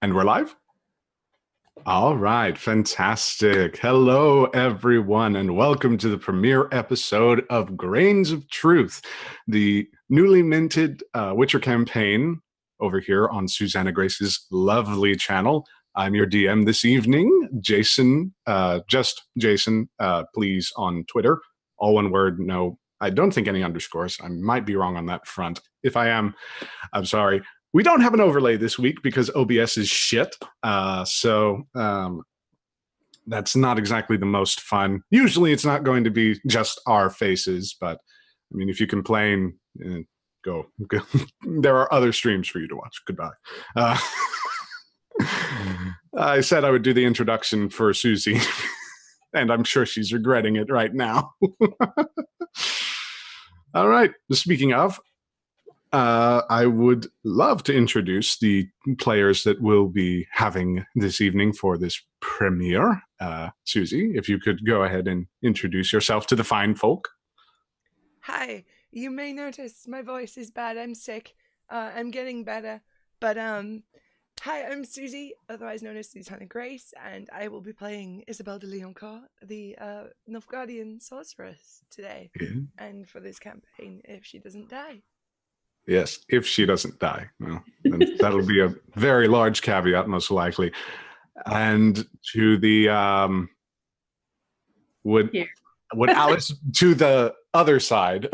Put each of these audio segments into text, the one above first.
And we're live? All right, fantastic. Hello, everyone, and welcome to the premiere episode of Grains of Truth, the newly minted Witcher campaign over here on Susanna Grace's lovely channel. I'm your DM this evening, Jason, just Jason, please, on Twitter. All one word, no, I don't think any underscores. I might be wrong on that front. If I am, I'm sorry. We don't have an overlay this week because OBS is shit. So that's not exactly the most fun. Usually it's not going to be just our faces, but I mean, if you complain, go. There are other streams for you to watch. Goodbye. I said I would do the introduction for Susie, and I'm sure she's regretting it right now. All right. Speaking of, I would love to introduce the players that we'll be having this evening for this premiere. Susie, if you could go ahead and introduce yourself to the fine folk. Hi, you may notice my voice is bad. I'm sick. I'm getting better. But, hi, I'm Susie, otherwise known as Susanna Grace, and I will be playing Isabelle de Leoncourt, the Nilfgaardian sorceress today, and for this campaign, if she doesn't die. Yes, if she doesn't die. Well, then that'll be a very large caveat, most likely. And to the would Alice to the other side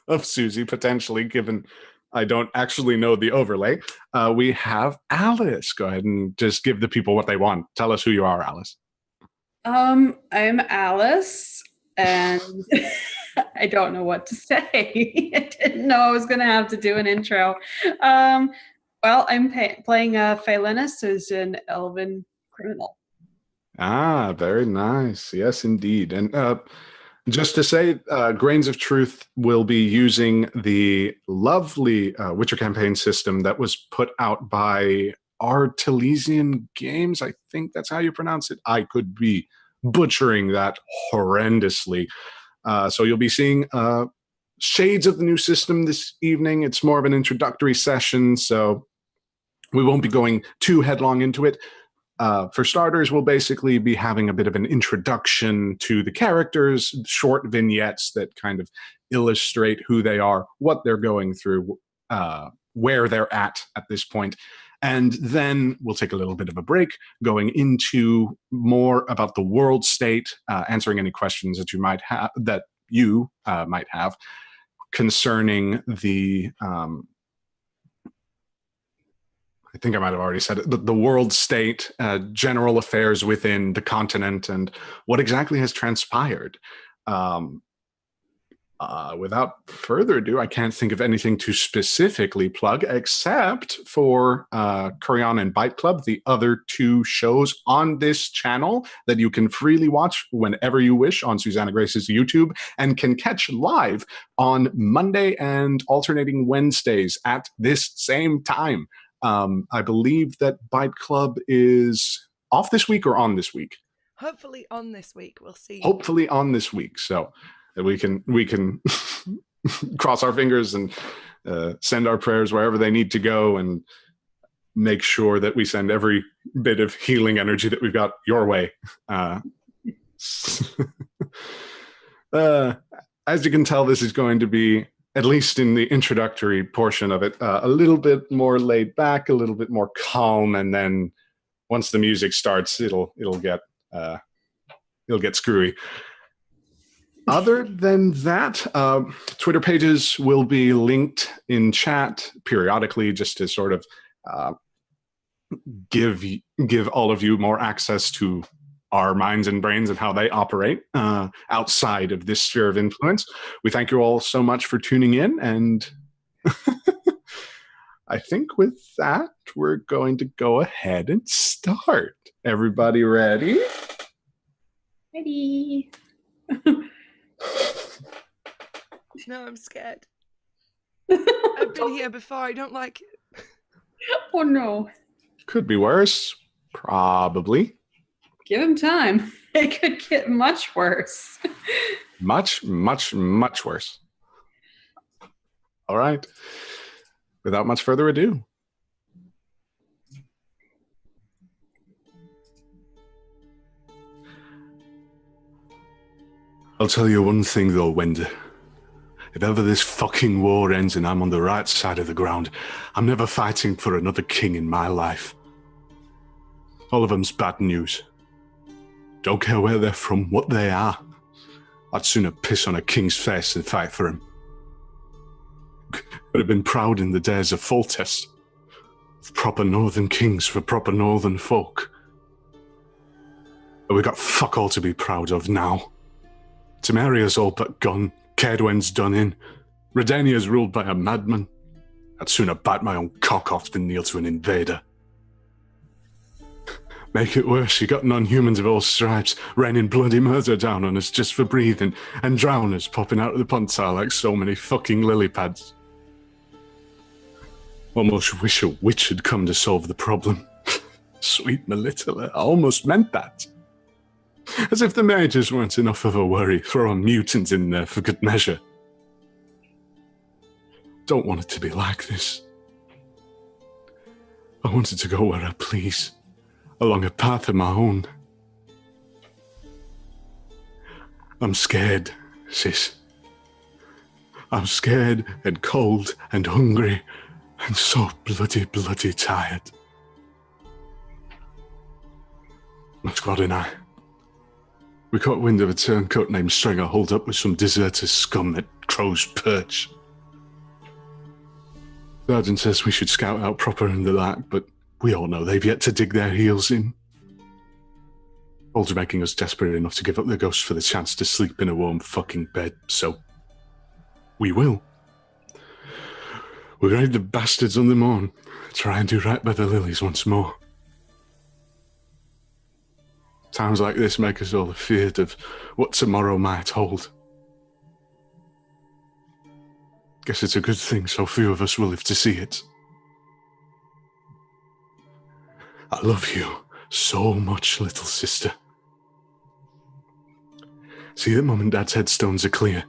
of Susie, potentially, given I don't actually know the overlay. We have Alice. Go ahead and just give the people what they want. Tell us who you are, Alice. I'm Alice, and I don't know what to say. I didn't know I was going to have to do an intro. Well, I'm playing Phelinus, who's an Elven criminal. Ah, very nice. Yes, indeed. And just to say, Grains of Truth will be using the lovely Witcher campaign system that was put out by Artelesian Games. I think that's how you pronounce it. I could be butchering that horrendously. So you'll be seeing shades of the new system this evening. It's more of an introductory session, so we won't be going too headlong into it. For starters, we'll basically be having a bit of an introduction to the characters, short vignettes that kind of illustrate who they are, what they're going through, where they're at this point. And then we'll take a little bit of a break, going into more about the world state, answering any questions that you might have concerning the. I think I might have already said it. The world state, general affairs within the continent, and what exactly has transpired. Without further ado, I can't think of anything to specifically plug except for Corian and Bite Club, the other two shows on this channel that you can freely watch whenever you wish on Susanna Grace's YouTube and can catch live on Monday and alternating Wednesdays at this same time. I believe that Bite Club is off this week or on this week? Hopefully on this week. We'll see. Hopefully on this week. So we can cross our fingers and send our prayers wherever they need to go and make sure that we send every bit of healing energy that we've got your way. As you can tell, this is going to be, at least in the introductory portion of it, a little bit more laid back, a little bit more calm, and then once the music starts, it'll get screwy. Other than that, Twitter pages will be linked in chat periodically, just to sort of give all of you more access to our minds and brains and how they operate outside of this sphere of influence. We thank you all so much for tuning in, and I think with that, we're going to go ahead and start. Everybody ready? Ready. No, I'm scared. I've been here before. I don't like it. Oh, no. Could be worse. Probably. Give him time. It could get much worse. Much, much, much worse. All right. Without much further ado, I'll tell you one thing though, Wenda. If ever this fucking war ends and I'm on the right side of the ground, I'm never fighting for another king in my life. All of them's bad news. Don't care where they're from, what they are. I'd sooner piss on a king's face than fight for him. I'd have been proud in the days of Foltest. Of proper northern kings for proper northern folk. But we got fuck all to be proud of now. Temeria's all but gone. Caedwen's done in. Redania's ruled by a madman. I'd sooner bite my own cock off than kneel to an invader. Make it worse, you got non-humans of all stripes raining bloody murder down on us just for breathing, and drowners popping out of the pontile like so many fucking lily pads. Almost wish a witch had come to solve the problem. Sweet Melitala, I almost meant that. As if the mages weren't enough of a worry, throw a mutant in there for good measure. Don't want it to be like this. I wanted to go where I please, along a path of my own. I'm scared, sis. I'm scared and cold and hungry and so bloody tired. My squad and I, we caught wind of a turncoat named Stringer holed up with some deserter scum at Crow's Perch. Sergeant says we should scout out proper in the light, but we all know they've yet to dig their heels in. Olds are making us desperate enough to give up the ghost for the chance to sleep in a warm fucking bed, so we will. We'll raid the bastards on the morn, try and do right by the lilies once more. Times like this make us all afeard of what tomorrow might hold. Guess it's a good thing so few of us will live to see it. I love you so much, little sister. See that Mum and Dad's headstones are clear.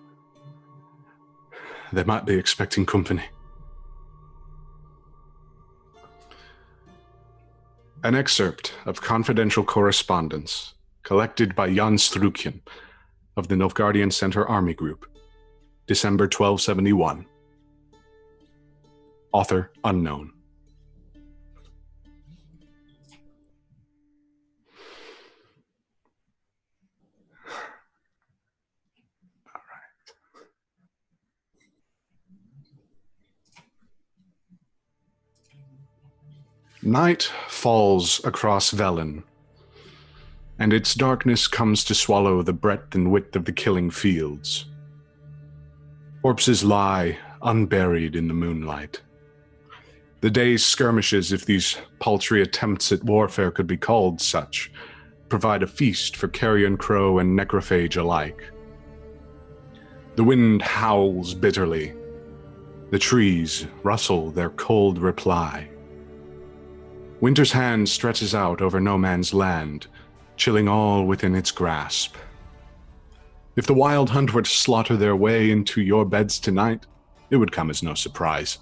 They might be expecting company. An excerpt of confidential correspondence collected by Jan Strukian of the Nilfgaardian Center Army Group, December 1271. Author unknown. All right. Night falls across Velen, and its darkness comes to swallow the breadth and width of the killing fields. Corpses lie unburied in the moonlight. The day's skirmishes, if these paltry attempts at warfare could be called such, provide a feast for carrion crow and necrophage alike. The wind howls bitterly. The trees rustle their cold reply. Winter's hand stretches out over no man's land, chilling all within its grasp. If the wild hunt were to slaughter their way into your beds tonight, it would come as no surprise.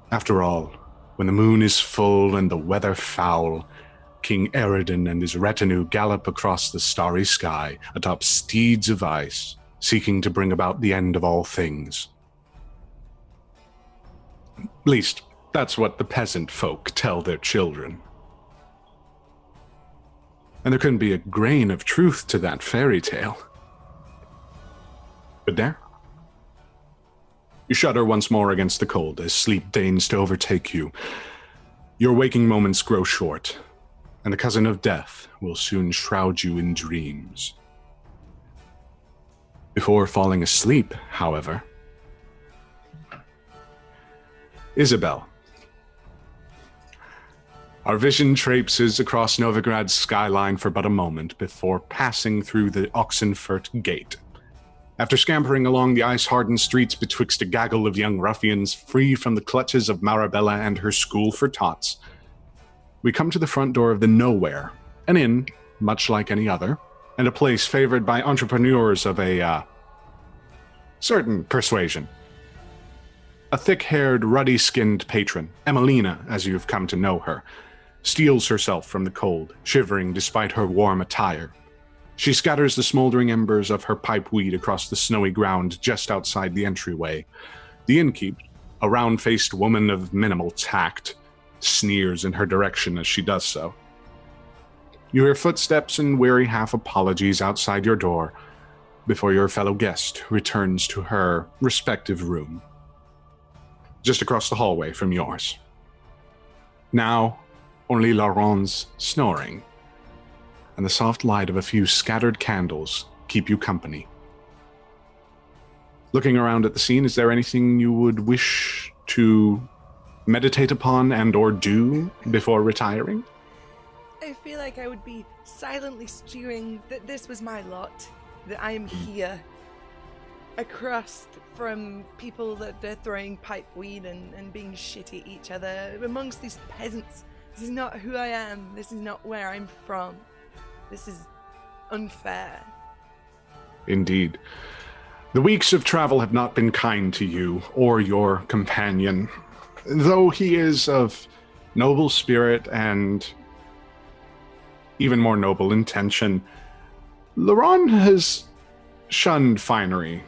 After all, when the moon is full and the weather foul, King Eredin and his retinue gallop across the starry sky atop steeds of ice, seeking to bring about the end of all things. At least, that's what the peasant folk tell their children. And there couldn't be a grain of truth to that fairy tale. But there? You shudder once more against the cold as sleep deigns to overtake you. Your waking moments grow short, and the cousin of death will soon shroud you in dreams. Before falling asleep, however, Isabelle. Our vision traipses across Novigrad's skyline for but a moment before passing through the Oxenfurt Gate. After scampering along the ice-hardened streets betwixt a gaggle of young ruffians free from the clutches of Marabella and her school for tots, we come to the front door of the Nowhere, an inn, much like any other, and a place favored by entrepreneurs of a, certain persuasion. A thick-haired, ruddy-skinned patron, Emelina, as you've come to know her, steels herself from the cold, shivering despite her warm attire. She scatters the smoldering embers of her pipeweed across the snowy ground just outside the entryway. The innkeep, a round-faced woman of minimal tact, sneers in her direction as she does so. You hear footsteps and weary half-apologies outside your door before your fellow guest returns to her respective room, just across the hallway from yours. Now, only Laurent's snoring and the soft light of a few scattered candles keep you company. Looking around at the scene, is there anything you would wish to meditate upon and or do before retiring? I feel like I would be silently stewing that this was my lot, that I am here, across from people that are throwing pipeweed and being shitty at each other, amongst these peasants. This is not who I am. This is not where I'm from. This is unfair. Indeed. The weeks of travel have not been kind to you or your companion. Though he is of noble spirit and even more noble intention, Laurent has shunned finery,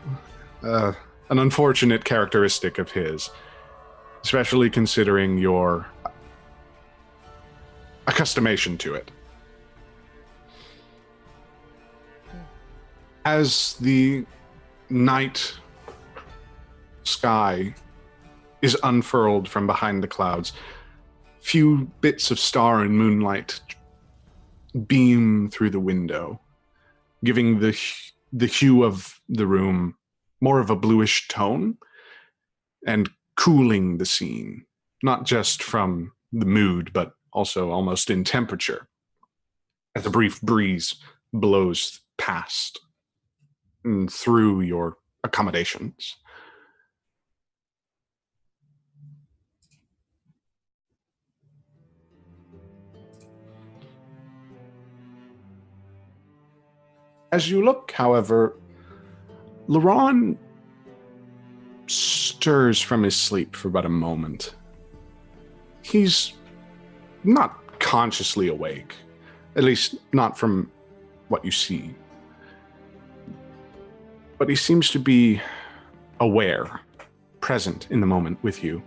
an unfortunate characteristic of his, especially considering your accustomation to it. As the night sky is unfurled from behind the clouds, few bits of star and moonlight beam through the window, giving the hue of the room more of a bluish tone and cooling the scene, not just from the mood, but also almost in temperature, as a brief breeze blows past and through your accommodations. As you look, however, Laurent stirs from his sleep for but a moment. He's not consciously awake, at least not from what you see. But he seems to be aware, present in the moment with you.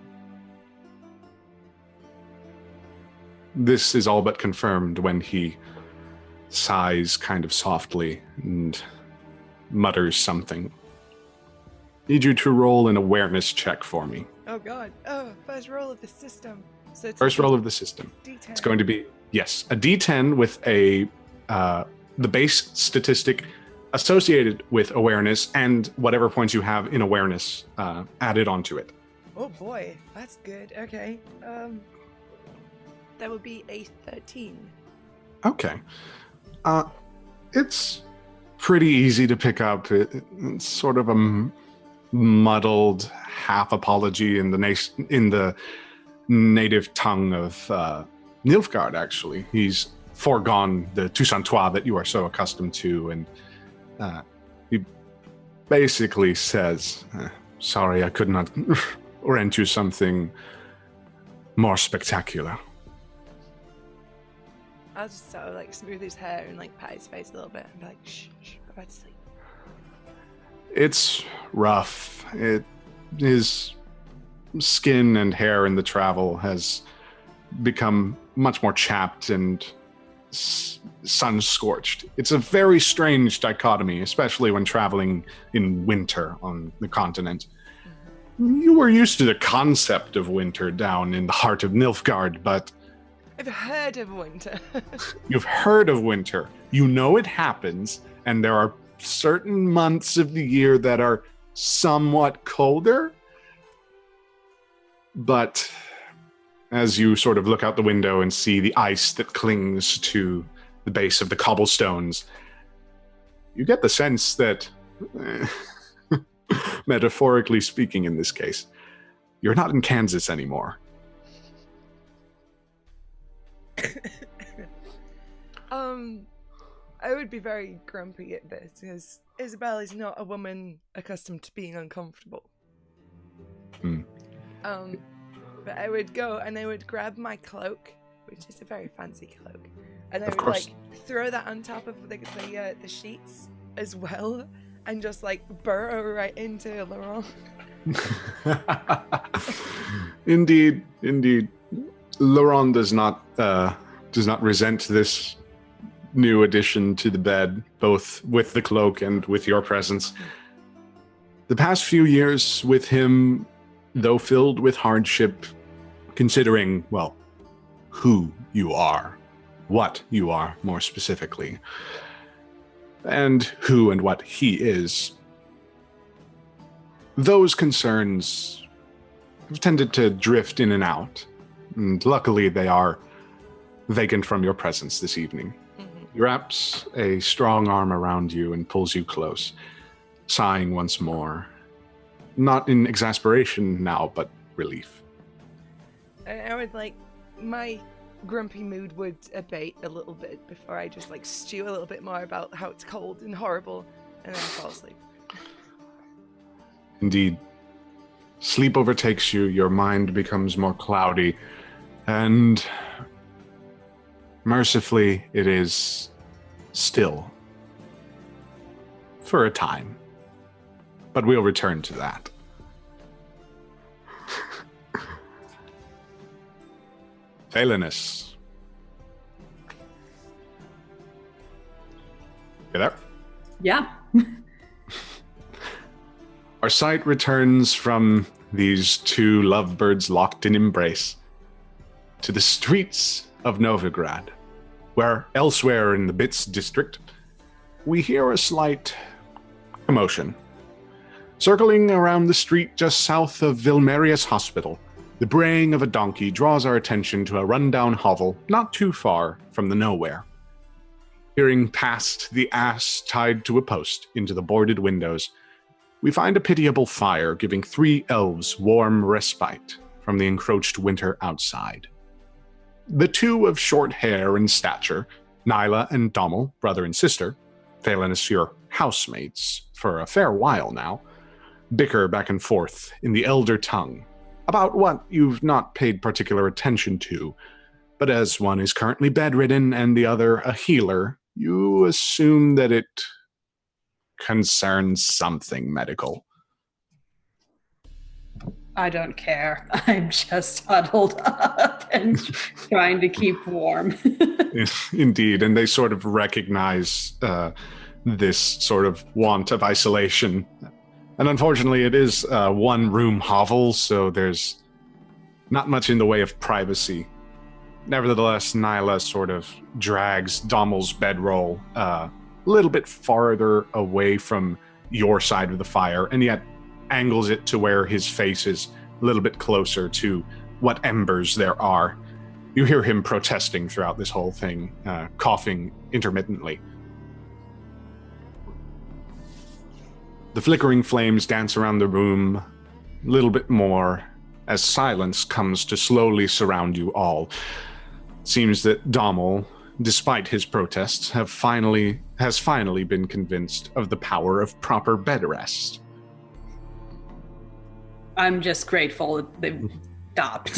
This is all but confirmed when he sighs kind of softly and mutters something. Need you to roll an awareness check for me. Oh god. Oh, first roll of the system. So it's First roll of the system. D10. It's going to be, yes, a D10 with the base statistic associated with awareness and whatever points you have in awareness added onto it. Oh boy, that's good. Okay. That would be a 13. Okay. It's pretty easy to pick up. It's sort of a muddled half apology in the native tongue of Nilfgaard, actually. He's foregone the Toussaint that you are so accustomed to, and he basically says, sorry, I could not rent you something more spectacular. I'll just sort of like smooth his hair and like pat his face a little bit and be like, shh, go back to sleep. It's rough. His skin and hair in the travel has become much more chapped and sun-scorched. It's a very strange dichotomy, especially when traveling in winter on the continent. Mm-hmm. You were used to the concept of winter down in the heart of Nilfgaard, but I've heard of winter. You've heard of winter. You know it happens, and there are certain months of the year that are somewhat colder. But as you sort of look out the window and see the ice that clings to the base of the cobblestones, you get the sense that, metaphorically speaking in this case, you're not in Kansas anymore. I would be very grumpy at this because Isabelle is not a woman accustomed to being uncomfortable. But I would go and I would grab my cloak which is a very fancy cloak. And I Of would course. throw that on top of the sheets as well, and just burrow right into Laurent. Indeed. Laurent does not resent this new addition to the bed, both with the cloak and with your presence. The past few years with him, though filled with hardship, considering, well, who you are, what you are more specifically, and who and what he is, those concerns have tended to drift in and out, and luckily they are vacant from your presence this evening. He wraps a strong arm around you and pulls you close, sighing once more, not in exasperation now, but relief. I would my grumpy mood would abate a little bit before I just stew a little bit more about how it's cold and horrible, and then fall asleep. Indeed. Sleep overtakes you, your mind becomes more cloudy, and mercifully it is still. For a time. But we'll return to that. Phalanus. You there? Yeah. Our sight returns from these two lovebirds locked in embrace to the streets of Novigrad, where elsewhere in the Bits district, we hear a slight commotion. Circling around the street just south of Vilmerius Hospital, the braying of a donkey draws our attention to a rundown hovel not too far from the nowhere. Peering past the ass tied to a post into the boarded windows, we find a pitiable fire giving 3 elves warm respite from the encroached winter outside. The 2 of short hair and stature, Nyla and Dommel, brother and sister, Phalanus your housemates for a fair while now, bicker back and forth in the elder tongue about what you've not paid particular attention to, but as one is currently bedridden and the other a healer, you assume that it concerns something medical. I don't care. I'm just huddled up and trying to keep warm. Indeed, and they sort of recognize this sort of want of isolation. And unfortunately, it is a one-room hovel, so there's not much in the way of privacy. Nevertheless, Nyla sort of drags Dommel's bedroll a little bit farther away from your side of the fire, and yet angles it to where his face is a little bit closer to what embers there are. You hear him protesting throughout this whole thing, coughing intermittently. The flickering flames dance around the room a little bit more as silence comes to slowly surround you all. It seems that Dommel, despite his protests, has finally been convinced of the power of proper bed rest. I'm just grateful that they stopped.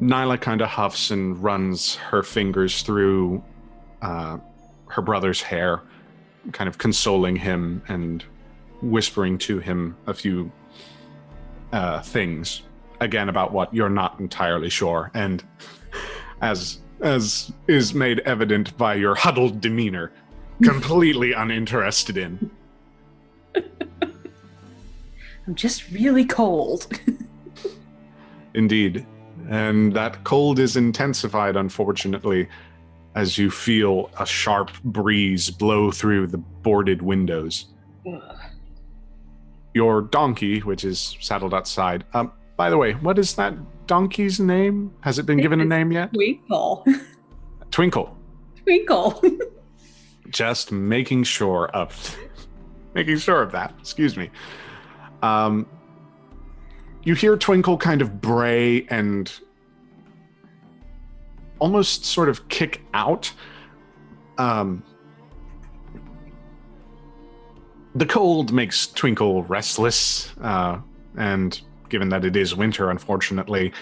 Nyla kind of huffs and runs her fingers through her brother's hair, kind of consoling him and whispering to him a few things, again about what you're not entirely sure, and as is made evident by your huddled demeanor, completely uninterested in. I'm just really cold. Indeed. And that cold is intensified, unfortunately, as you feel a sharp breeze blow through the boarded windows. Ugh. Your donkey, which is saddled outside. By the way, what is that donkey's name? Has it been given a name yet? Twinkle. Twinkle. Twinkle. Just making sure of that. Excuse me. You hear Twinkle kind of bray and almost sort of kick out. The cold makes Twinkle restless, and given that it is winter, unfortunately,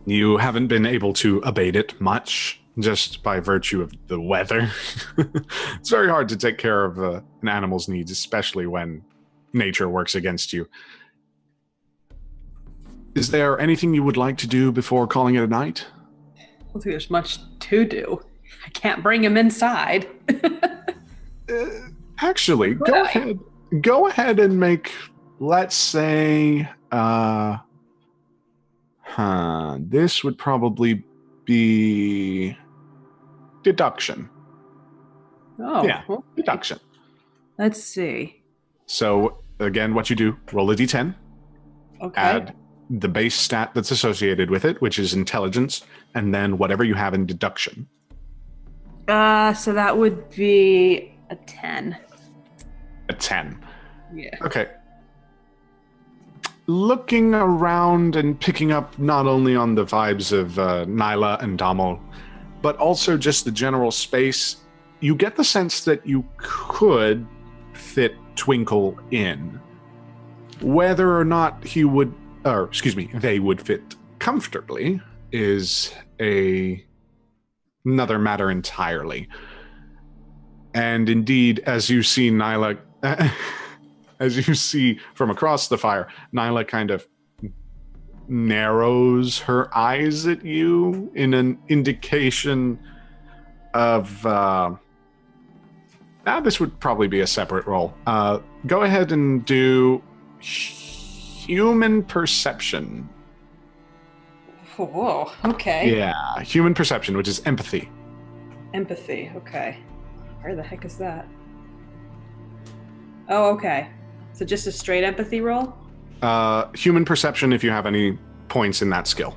You haven't been able to abate it much, just by virtue of the weather. It's very hard to take care of an animal's needs, especially when nature works against you. Is there anything you would like to do before calling it a night? I don't think there's much to do. I can't bring him inside. Actually, go ahead and make, let's say, this would probably be deduction. Oh, Yeah, okay. deduction. Let's see. So, again, what you do, roll a d10, Okay. add the base stat that's associated with it, which is intelligence, and then whatever you have in deduction. So that would be a 10. A 10. Yeah. Okay. Looking around and picking up not only on the vibes of Nyla and Damo, but also just the general space, you get the sense that you could fit Twinkle in. Whether or not they would fit comfortably is another matter entirely. And indeed, as you see Nyla, as you see from across the fire, Nyla kind of narrows her eyes at you in an indication of this would probably be a separate roll. Go ahead and do human perception. Whoa, okay. Yeah, human perception, which is empathy. Empathy, okay. Where the heck is that? Oh, okay. So just a straight empathy roll? Human perception if you have any points in that skill.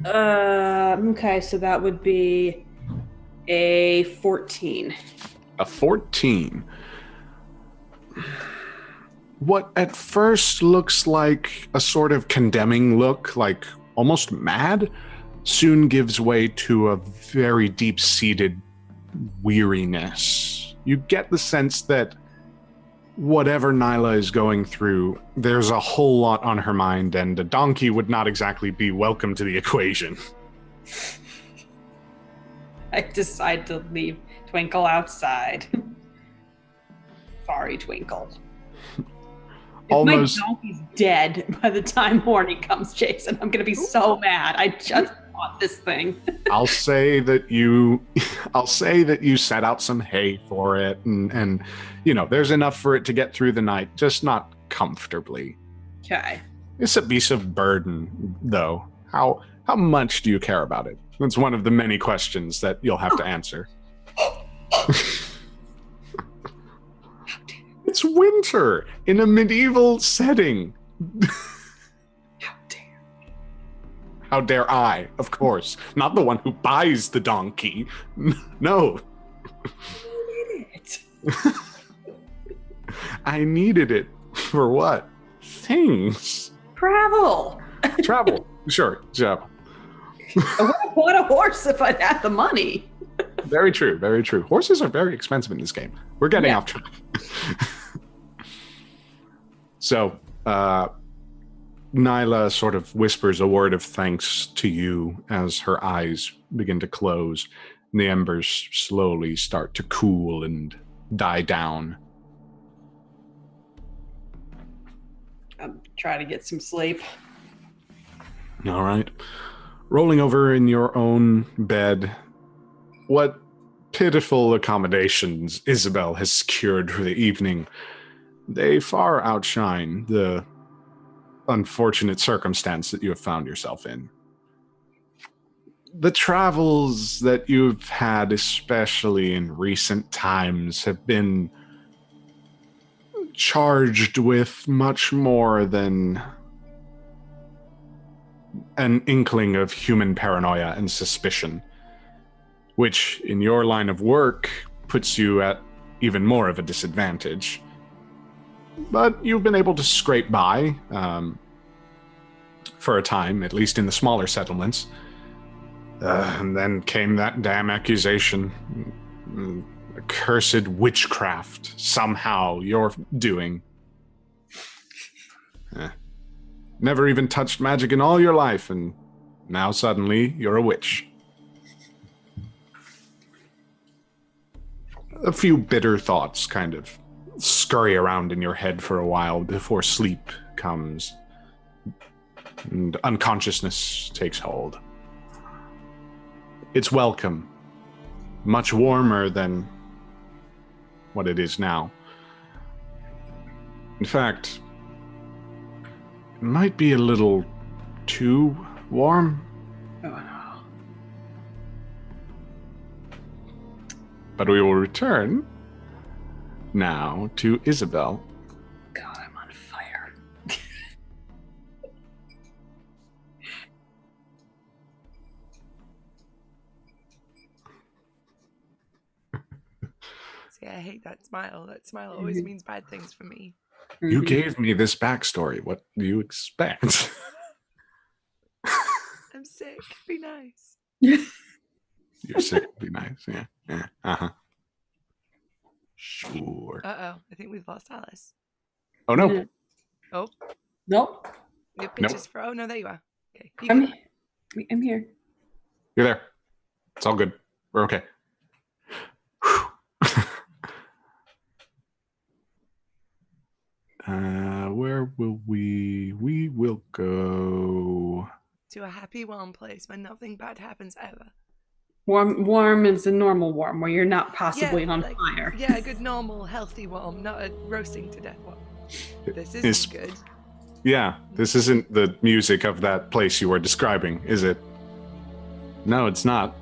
Okay, so that would be a 14. A 14. What at first looks like a sort of condemning look, like almost mad, soon gives way to a very deep-seated weariness. You get the sense that whatever Nyla is going through, there's a whole lot on her mind, and a donkey would not exactly be welcome to the equation. I decide to leave Twinkle outside. Sorry, Twinkle. If Almost. my donkey's dead by the time morning comes, Jason, I'm gonna be so mad. I just want this thing. I'll say that you set out some hay for it, and there's enough for it to get through the night, just not comfortably. Okay. It's a beast of burden, though. How much do you care about it? That's one of the many questions that you'll have to answer. It's winter in a medieval setting. How dare. How dare I, of course. Not the one who buys the donkey. No. You need it. I needed it. For what? Things. Travel. Travel. Sure, travel. I wouldn't want a horse if I had the money. Very true, very true. Horses are very expensive in this game. We're getting off track. So, Nyla sort of whispers a word of thanks to you as her eyes begin to close, and the embers slowly start to cool and die down. I'm trying to get some sleep. All right. Rolling over in your own bed, what pitiful accommodations Isabelle has secured for the evening. They far outshine the unfortunate circumstance that you have found yourself in. The travels that you've had, especially in recent times, have been charged with much more than an inkling of human paranoia and suspicion, which in your line of work puts you at even more of a disadvantage. But you've been able to scrape by for a time, at least in the smaller settlements. And then came that damn accusation. Accursed witchcraft, somehow you're doing. Never even touched magic in all your life, and now suddenly you're a witch. A few bitter thoughts kind of scurry around in your head for a while before sleep comes and unconsciousness takes hold. It's welcome, much warmer than what it is now. In fact, it might be a little too warm. Oh no. But we will return now to Isabelle. God, I'm on fire. See, I hate that smile. That smile always means bad things for me. You gave me this backstory. What do you expect? I'm sick. Be nice. You're sick. Be nice. Yeah. Uh-huh. Sure. Uh-oh. I think we've lost Alice. Oh, no. Oh. Nope. Your picture's for... Oh, no, there you are. Okay. I'm here. You're there. It's all good. We're okay. Where will we? We will go to a happy, warm place where nothing bad happens ever. Warm is a normal warm, where you're not possibly on fire. Yeah, a good, normal, healthy warm, not a roasting to death warm. This isn't good. Yeah, this isn't the music of that place you were describing, is it? No, it's not.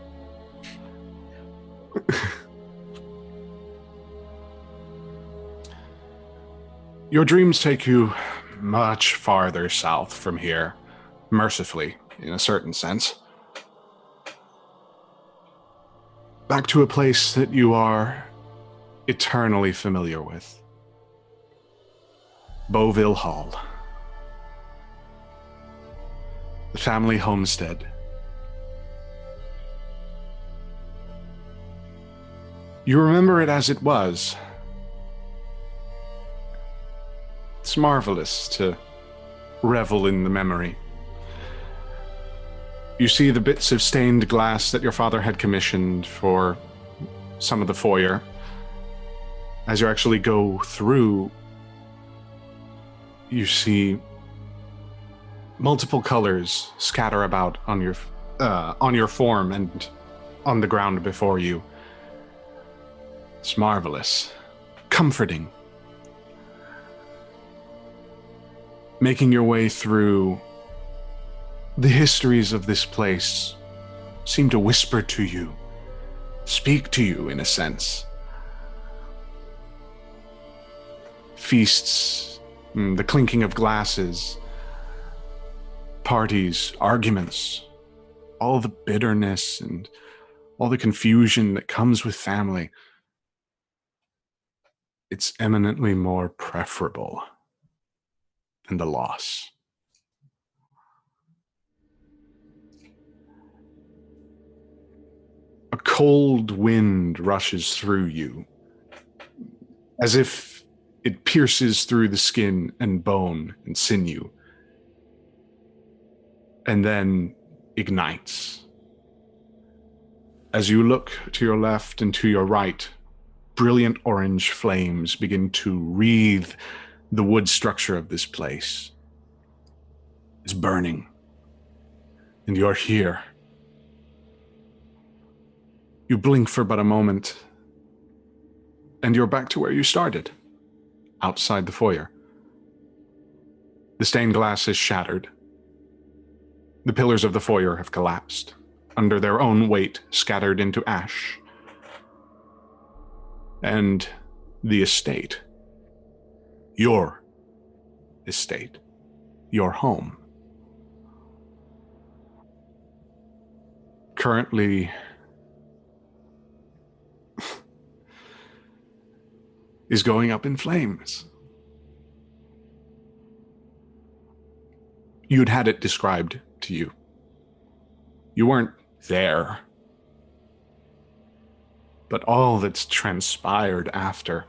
Your dreams take you much farther south from here, mercifully, in a certain sense. Back to a place that you are eternally familiar with. Beauville Hall. The family homestead. You remember it as it was. It's marvelous to revel in the memory. You see the bits of stained glass that your father had commissioned for some of the foyer. As you actually go through, you see multiple colors scatter about on your form and on the ground before you. It's marvelous, comforting. Making your way through, the histories of this place seem to whisper to you, speak to you in a sense. Feasts, the clinking of glasses, parties, arguments, all the bitterness and all the confusion that comes with family. It's eminently more preferable than the loss. A cold wind rushes through you, as if it pierces through the skin and bone and sinew, and then ignites. As you look to your left and to your right, brilliant orange flames begin to wreathe the wood structure of this place. It's burning, and you're here. You blink for but a moment, and you're back to where you started, outside the foyer. The stained glass is shattered. The pillars of the foyer have collapsed, under their own weight, scattered into ash. And the estate, your estate, your home, currently is going up in flames. You'd had it described to you. You weren't there. But all that's transpired after,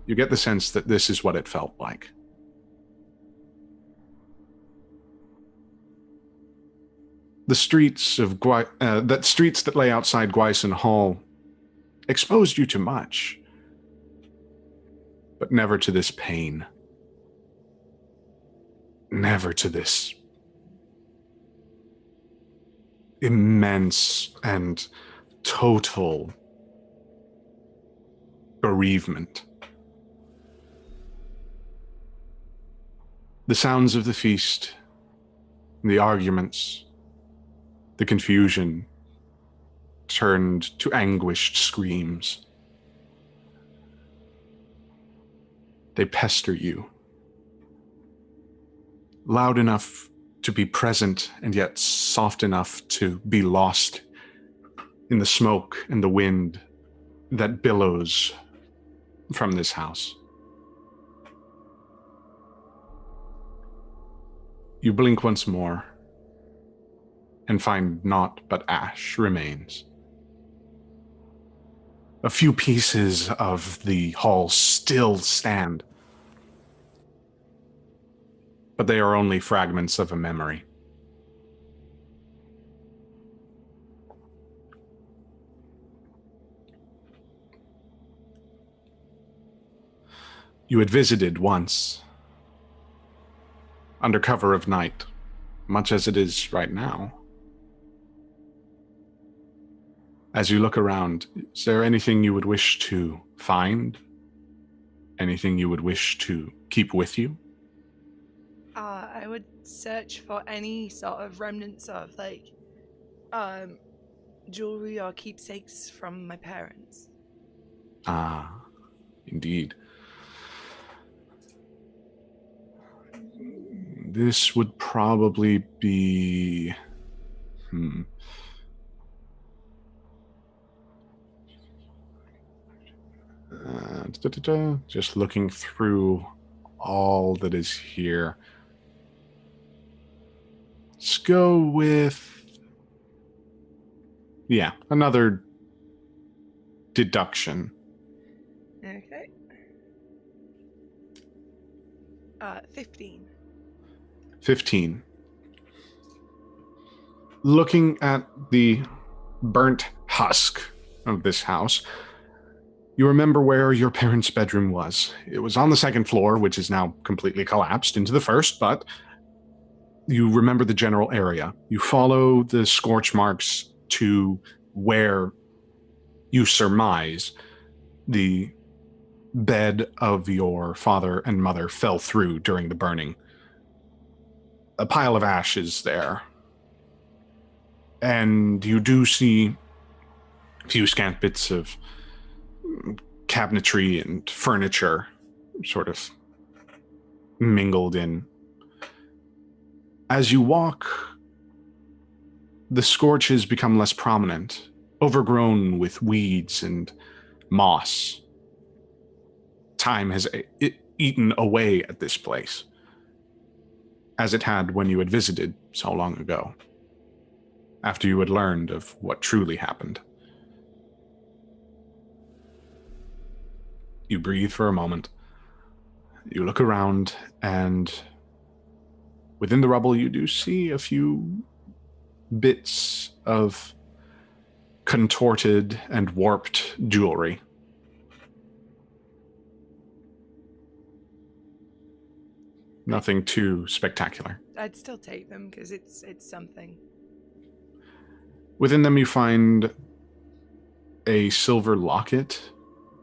you get the sense that this is what it felt like. The streets of streets that lay outside Gwyson Hall exposed you to much, but never to this pain. Never to this immense and total bereavement. The sounds of the feast, the arguments, the confusion turned to anguished screams. They pester you. Loud enough to be present and yet soft enough to be lost in the smoke and the wind that billows from this house. You blink once more and find naught but ash remains. A few pieces of the hall still stand, but they are only fragments of a memory. You had visited once, under cover of night, much as it is right now. As you look around, is there anything you would wish to find? Anything you would wish to keep with you? I would search for any sort of remnants of, like, jewelry or keepsakes from my parents. Ah, indeed. This would probably be... Just looking through all that is here. Let's go with... Yeah, another deduction. Okay. 15. 15. Looking at the burnt husk of this house, you remember where your parents' bedroom was. It was on the second floor, which is now completely collapsed into the first, but you remember the general area. You follow the scorch marks to where you surmise the bed of your father and mother fell through during the burning. A pile of ashes there. And you do see a few scant bits of cabinetry and furniture sort of mingled in. As you walk, the scorches become less prominent, overgrown with weeds and moss. Time has eaten away at this place, as it had when you had visited so long ago, after you had learned of what truly happened. You breathe for a moment. You look around, and within the rubble you do see a few bits of contorted and warped jewelry. Nothing too spectacular. I'd still take them because it's something. Within them you find a silver locket,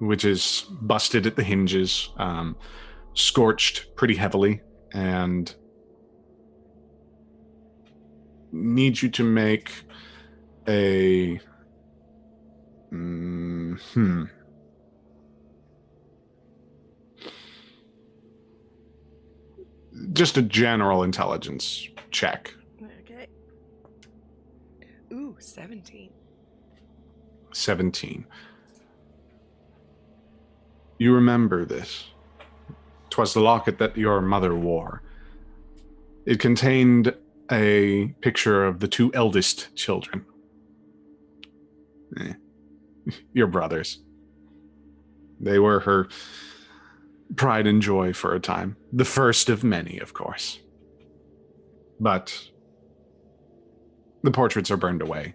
which is busted at the hinges, scorched pretty heavily, and need you to make a... Just a general intelligence check. Okay. Ooh, 17. 17. You remember this. 'Twas the locket that your mother wore. It contained a picture of the two eldest children. Your brothers. They were her pride and joy for a time. The first of many, of course. But The portraits are burned away.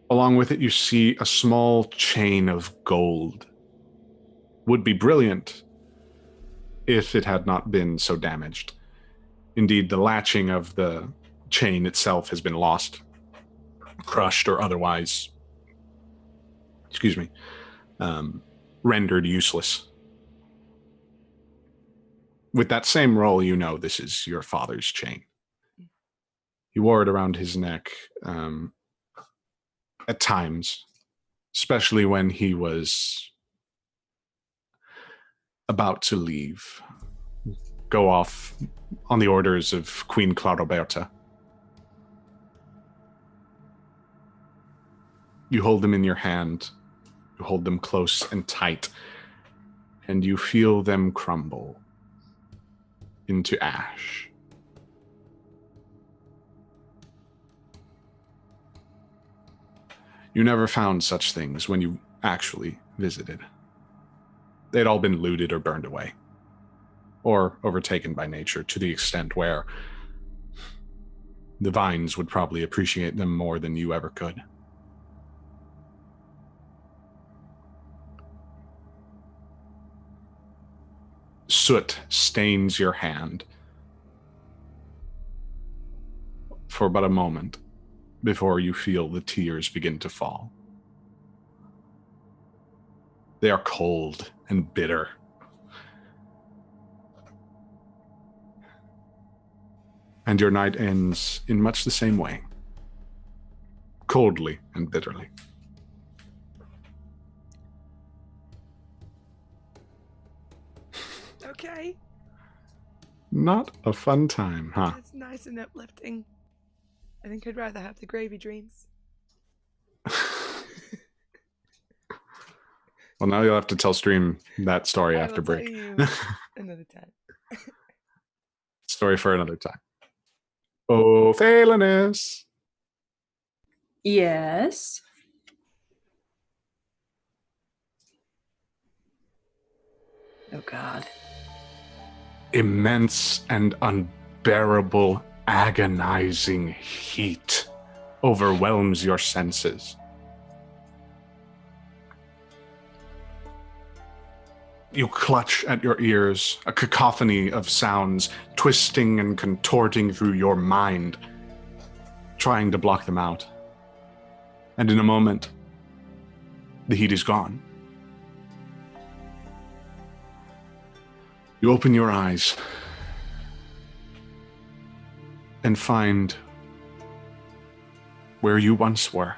Along with it, you see a small chain of gold. Would be brilliant if it had not been so damaged. Indeed, the latching of the chain itself has been lost, crushed, or otherwise, rendered useless. With that same roll, you know this is your father's chain. He wore it around his neck at times, especially when he was about to leave, go off on the orders of Queen Claudoberta. You hold them in your hand, you hold them close and tight, and you feel them crumble into ash. You never found such things when you actually visited. They'd all been looted or burned away, or overtaken by nature to the extent where the vines would probably appreciate them more than you ever could. Soot stains your hand for but a moment before you feel the tears begin to fall. They are cold and bitter. And your night ends in much the same way. Coldly and bitterly. Okay. Not a fun time, huh? That's nice and uplifting. I think I'd rather have the gravy dreams. Well, now you'll have to tell Stream that story after break. Tell you another time. Story for another time. Oh, Phalanus! Yes. Oh, God. Immense and unbearable, agonizing heat overwhelms your senses. You clutch at your ears, a cacophony of sounds twisting and contorting through your mind, trying to block them out. And in a moment, the heat is gone. You open your eyes and find where you once were.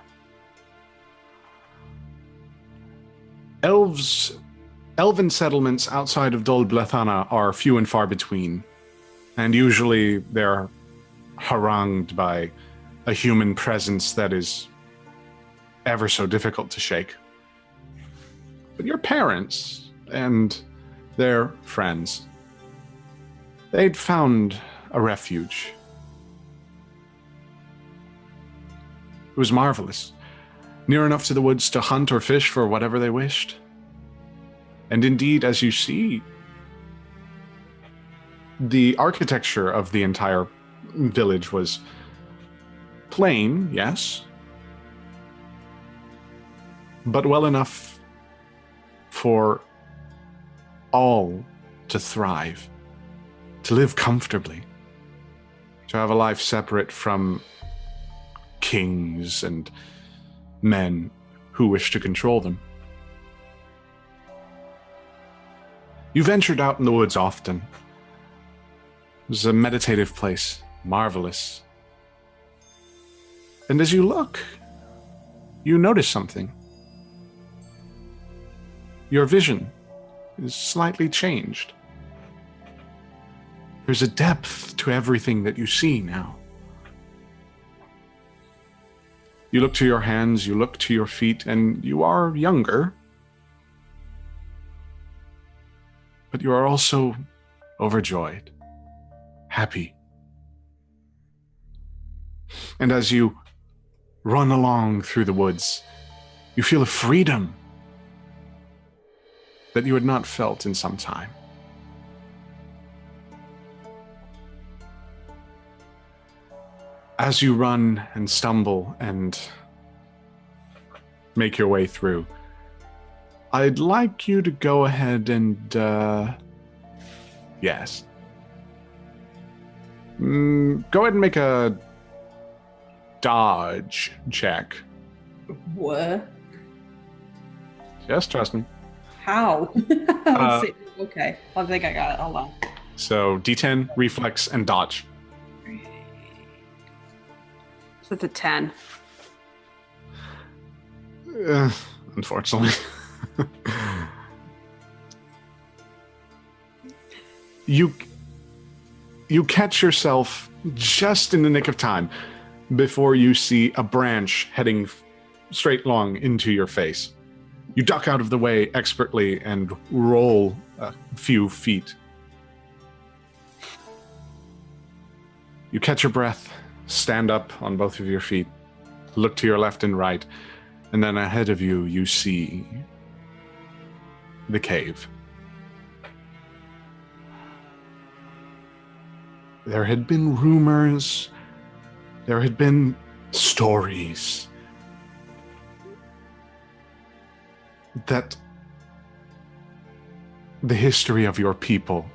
Elven settlements outside of Dol Blathana are few and far between, and usually they're harangued by a human presence that is ever so difficult to shake. But your parents and their friends, they'd found a refuge. It was marvelous, near enough to the woods to hunt or fish for whatever they wished. And indeed, as you see, the architecture of the entire village was plain, yes, but well enough for all to thrive, to live comfortably, to have a life separate from kings and men who wish to control them. You ventured out in the woods often. It was a meditative place, marvelous. And as you look, you notice something. Your vision is slightly changed. There's a depth to everything that you see now. You look to your hands, you look to your feet, and you are younger. But you are also overjoyed, happy. And as you run along through the woods, you feel a freedom that you had not felt in some time. As you run and stumble and make your way through, I'd like you to go ahead and, yes. Go ahead and make a dodge check. What? Just trust me. How? Let's see. Okay, I think I got it. Hold on. So D10, reflex, and dodge. So it's a 10. Unfortunately. You catch yourself just in the nick of time before you see a branch heading straight along into your face. You duck out of the way expertly and roll a few feet. You catch your breath, stand up on both of your feet, look to your left and right, and then ahead of you, you see the cave. There had been rumors, there had been stories that the history of your people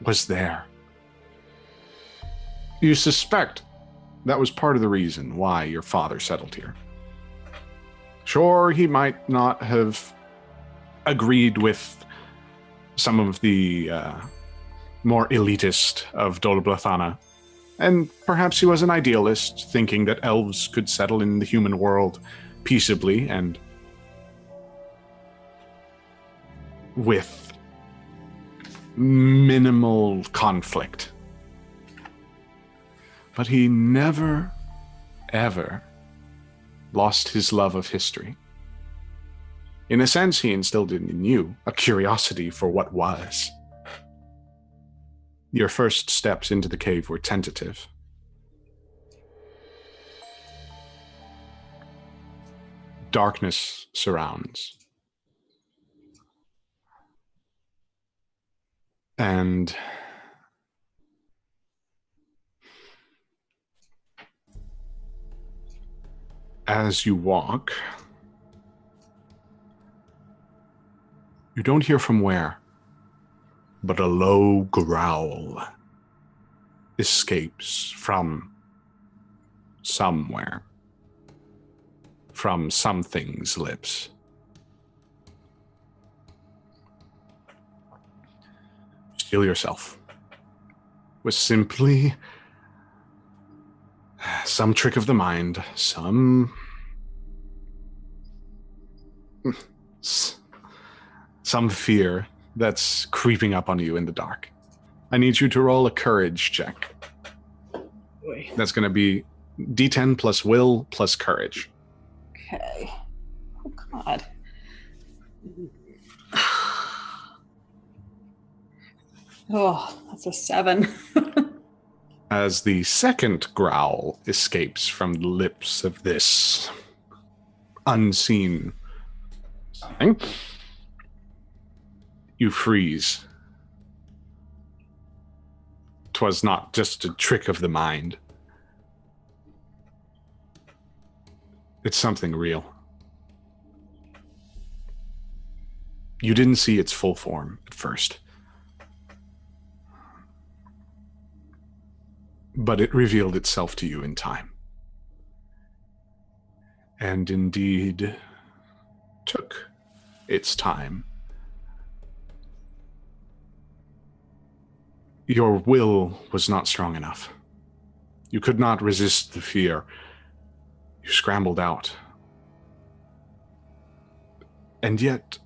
was there. You suspect that was part of the reason why your father settled here. Sure, he might not have agreed with some of the more elitist of Dolablathana, and perhaps he was an idealist, thinking that elves could settle in the human world peaceably and with minimal conflict. But he never, ever lost his love of history. In a sense, he instilled in you a curiosity for what was. Your first steps into the cave were tentative. Darkness surrounds. And as you walk, you don't hear from where, but a low growl escapes from somewhere, from something's lips. Steel yourself. Was simply some trick of the mind, some fear that's creeping up on you in the dark. I need you to roll a courage check. Boy. That's going to be D10 plus will plus courage. Okay. Oh, God. Oh, that's a 7. As the second growl escapes from the lips of this unseen something, you freeze. 'Twas not just a trick of the mind. It's something real. You didn't see its full form at first, but it revealed itself to you in time. And indeed took its time. Your will was not strong enough. You could not resist the fear. You scrambled out. And yet,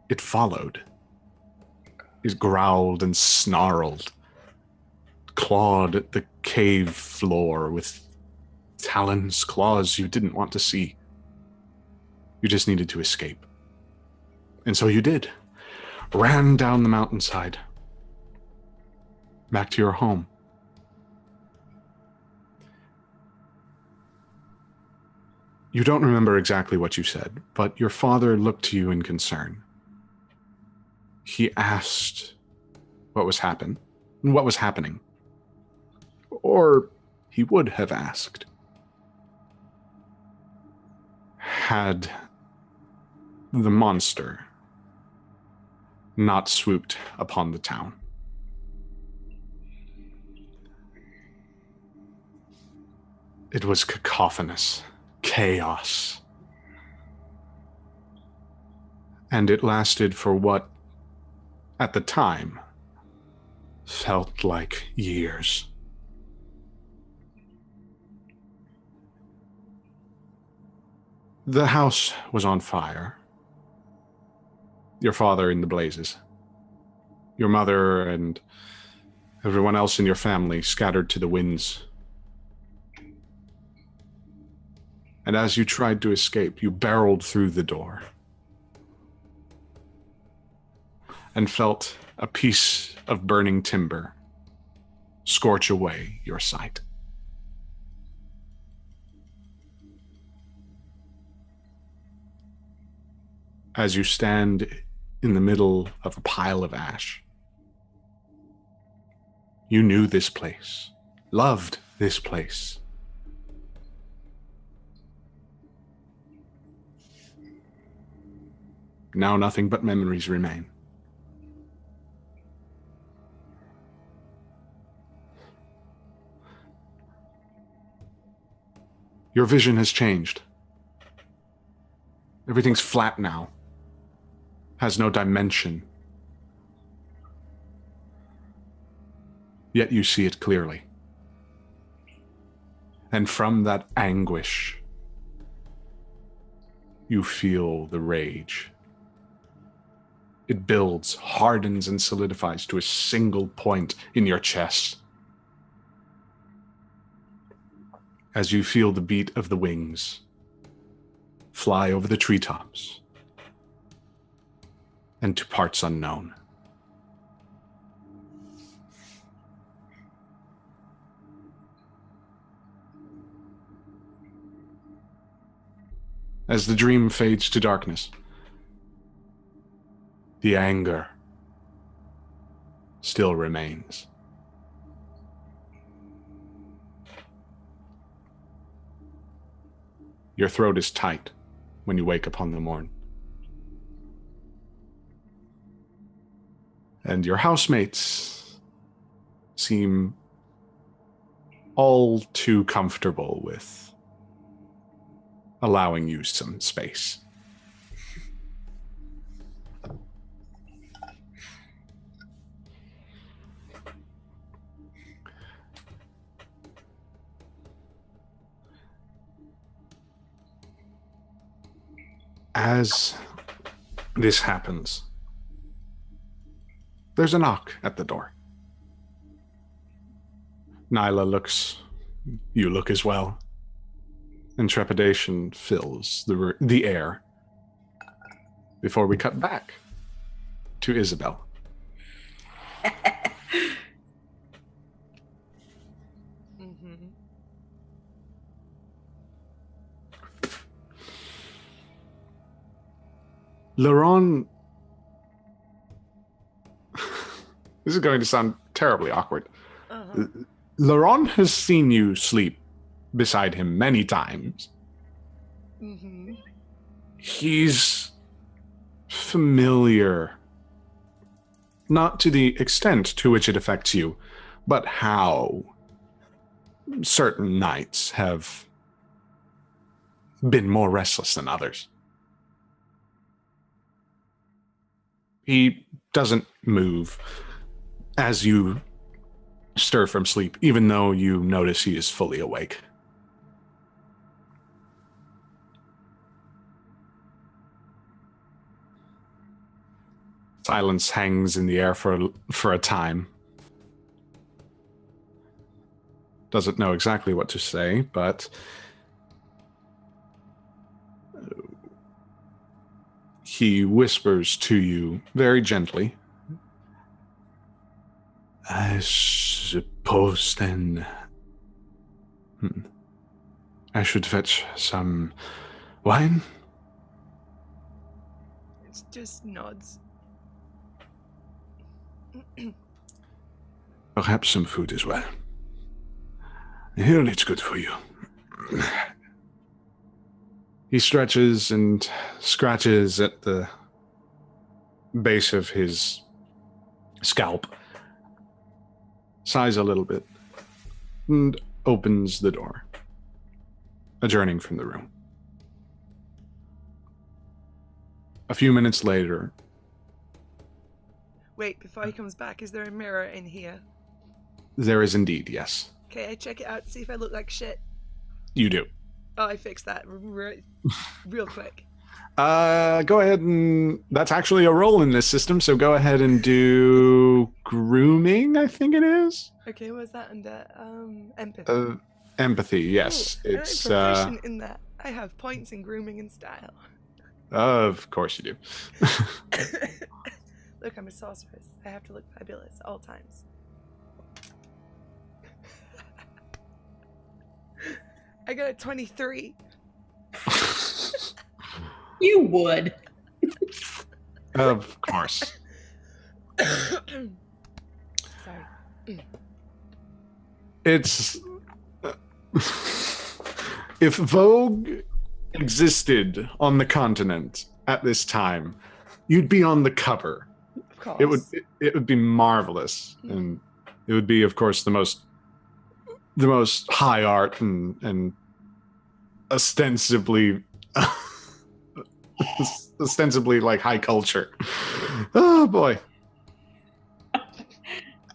it followed. It growled and snarled, clawed at the cave floor with talons, claws you didn't want to see. You just needed to escape. And so you did. Ran down the mountainside. Back to your home. You don't remember exactly what you said, but your father looked to you in concern. He asked what was happening. Or he would have asked had the monster not swooped upon the town. It was cacophonous, chaos. And it lasted for what, at the time, felt like years. The house was on fire. Your father in the blazes. Your mother and everyone else in your family scattered to the winds. And as you tried to escape, you barreled through the door and felt a piece of burning timber scorch away your sight. As you stand in the middle of a pile of ash, you knew this place, loved this place. Now nothing but memories remain. Your vision has changed. Everything's flat now. Has no dimension. Yet you see it clearly. And from that anguish, you feel the rage. It builds, hardens, and solidifies to a single point in your chest. As you feel the beat of the wings fly over the treetops and to parts unknown. As the dream fades to darkness, the anger still remains. Your throat is tight when you wake up on the morn. And your housemates seem all too comfortable with allowing you some space. As this happens, there's a knock at the door. Nyla looks, you look as well, and trepidation fills the air before we cut back to Isabelle. Laurent, this is going to sound terribly awkward. Laurent has seen you sleep beside him many times. He's familiar, not to the extent to which it affects you, but how certain nights have been more restless than others. He doesn't move as you stir from sleep, even though you notice he is fully awake. Silence hangs in the air for a time. Doesn't know exactly what to say, but he whispers to you very gently. I suppose then I should fetch some wine? It just nods. Perhaps some food as well. Here, it's good for you. He stretches and scratches at the base of his scalp, sighs a little bit, and opens the door, adjourning from the room. A few minutes later... Wait, before he comes back, is there a mirror in here? There is indeed, yes. Okay, I check it out to see if I look like shit. You do. Oh, I fixed that real quick. Go ahead and... That's actually a roll in this system, so go ahead and do grooming, I think it is. Okay, what's that under? Empathy. Empathy, yes. Ooh, it's I'm proficient in that. I have points in grooming and style. Of course you do. Look, I'm a sorceress. I have to look fabulous all times. I got a 23. You would. Of course. Sorry. It's... if Vogue existed on the continent at this time, you'd be on the cover. Of course. It would be marvelous, and it would be, of course, the most high art and ostensibly like high culture. Oh boy.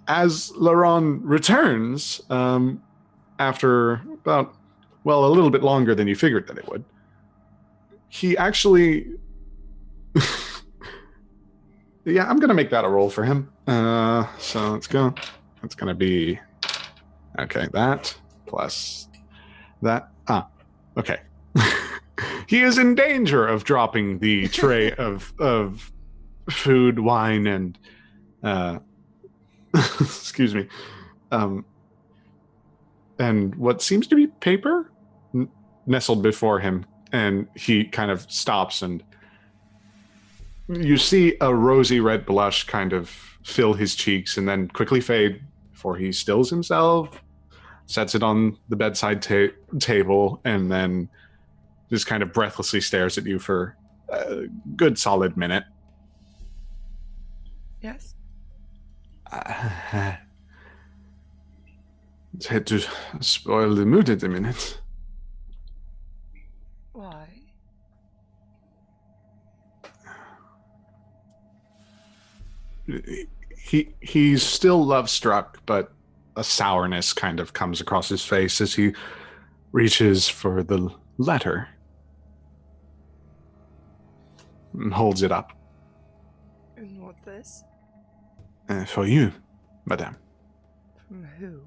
As Laurent returns, after about, well, a little bit longer than you figured that it would, he actually... Yeah, I'm going to make that a roll for him. So let's go. That's going to be... Okay, that plus that. Okay. He is in danger of dropping the tray of food, wine, and... excuse me. And what seems to be paper nestled before him. And he kind of stops, and you see a rosy red blush kind of fill his cheeks and then quickly fade before he stills himself, sets it on the bedside table, and then just kind of breathlessly stares at you for a good solid minute. Yes? It's had to spoil the mood at the minute. Why? He's still love-struck, but a sourness kind of comes across his face as he reaches for the letter and holds it up. And what's this? For you, madame. From who?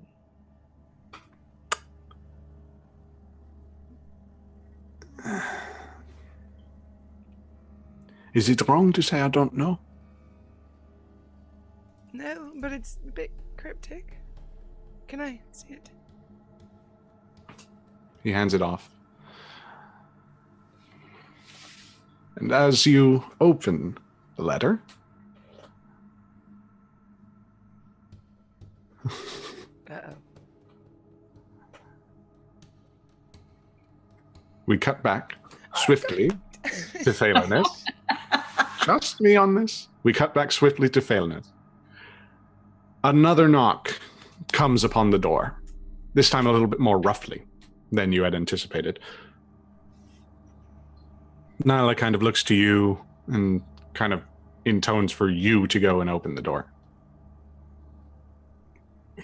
Is it wrong to say I don't know? No, but it's a bit cryptic. Can I see it? He hands it off. And as you open the letter... Uh-oh. We cut back swiftly to Phalanus. Trust me on this. We cut back swiftly to Phalanus. Another knock comes upon the door, this time a little bit more roughly than you had anticipated. Nyla kind of looks to you and kind of intones for you to go and open the door.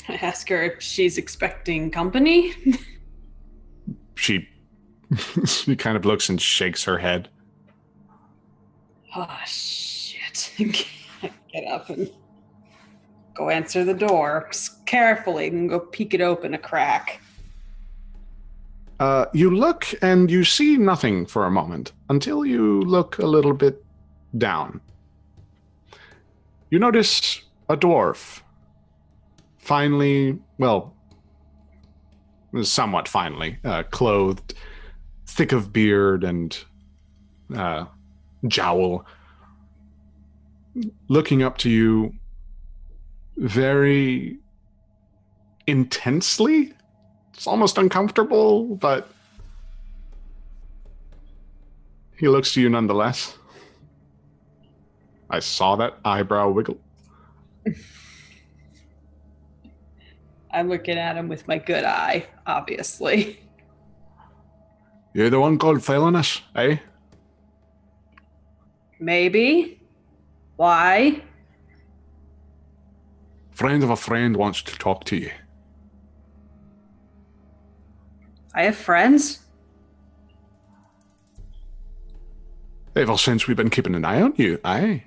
I ask her if she's expecting company. She kind of looks and shakes her head. Oh, shit. Get up and go answer the door carefully and go peek it open a crack. You look and you see nothing for a moment until you look a little bit down. You notice a dwarf. Finely, well, somewhat finely, clothed, thick of beard and jowl, looking up to you very intensely It's almost uncomfortable, but he looks to you nonetheless. I saw that eyebrow wiggle. I'm looking at him with my good eye, obviously. You're the one called Phelanus, eh? Maybe. Why? Friend of a friend wants to talk to you. I have friends. Ever since we've been keeping an eye on you, aye?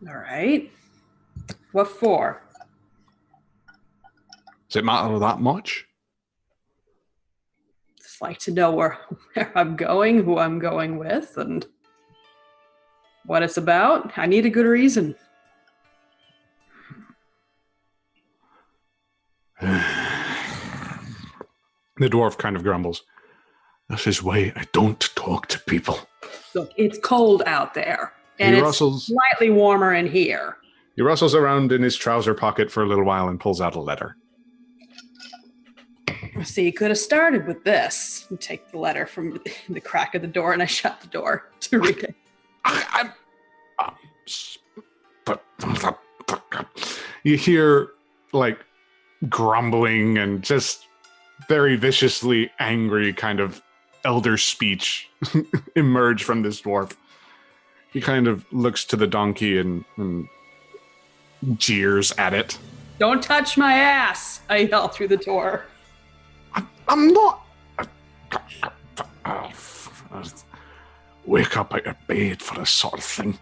All right. What for? Does it matter that much? Just like to know where I'm going, who I'm going with, and what it's about. I need a good reason. The dwarf kind of grumbles. This is why I don't talk to people. Look, it's cold out there, and it's slightly warmer in here. He rustles around in his trouser pocket for a little while and pulls out a letter. See, you could have started with this. You take the letter from the crack of the door, and I shut the door to read it. You hear, like, grumbling and just very viciously angry kind of elder speech emerge from this dwarf. He kind of looks to the donkey and jeers at it. Don't touch my ass, I yell through the door. I'm not. Wake up out of bed for this sort of thing.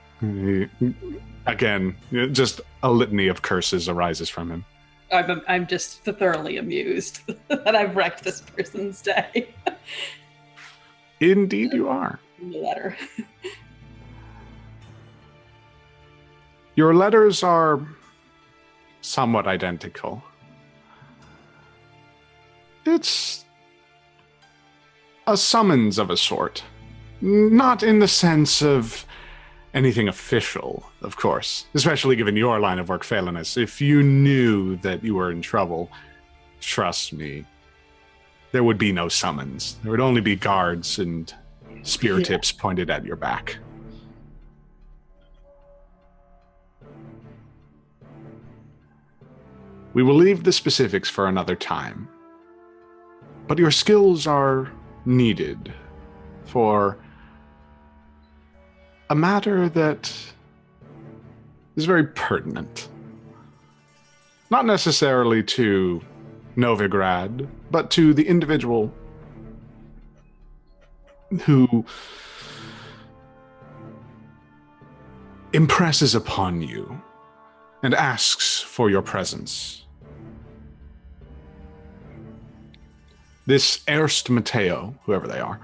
Again, just a litany of curses arises from him. I'm just thoroughly amused that I've wrecked this person's day. Indeed you are. The letter. Your letters are somewhat identical. It's a summons of a sort. Not in the sense of anything official, of course. Especially given your line of work, Phelanus. If you knew that you were in trouble, trust me, there would be no summons. There would only be guards and spear tips pointed at your back. We will leave the specifics for another time. But your skills are needed for a matter that is very pertinent. Not necessarily to Novigrad, but to the individual who impresses upon you and asks for your presence. This Erst Mateo, whoever they are,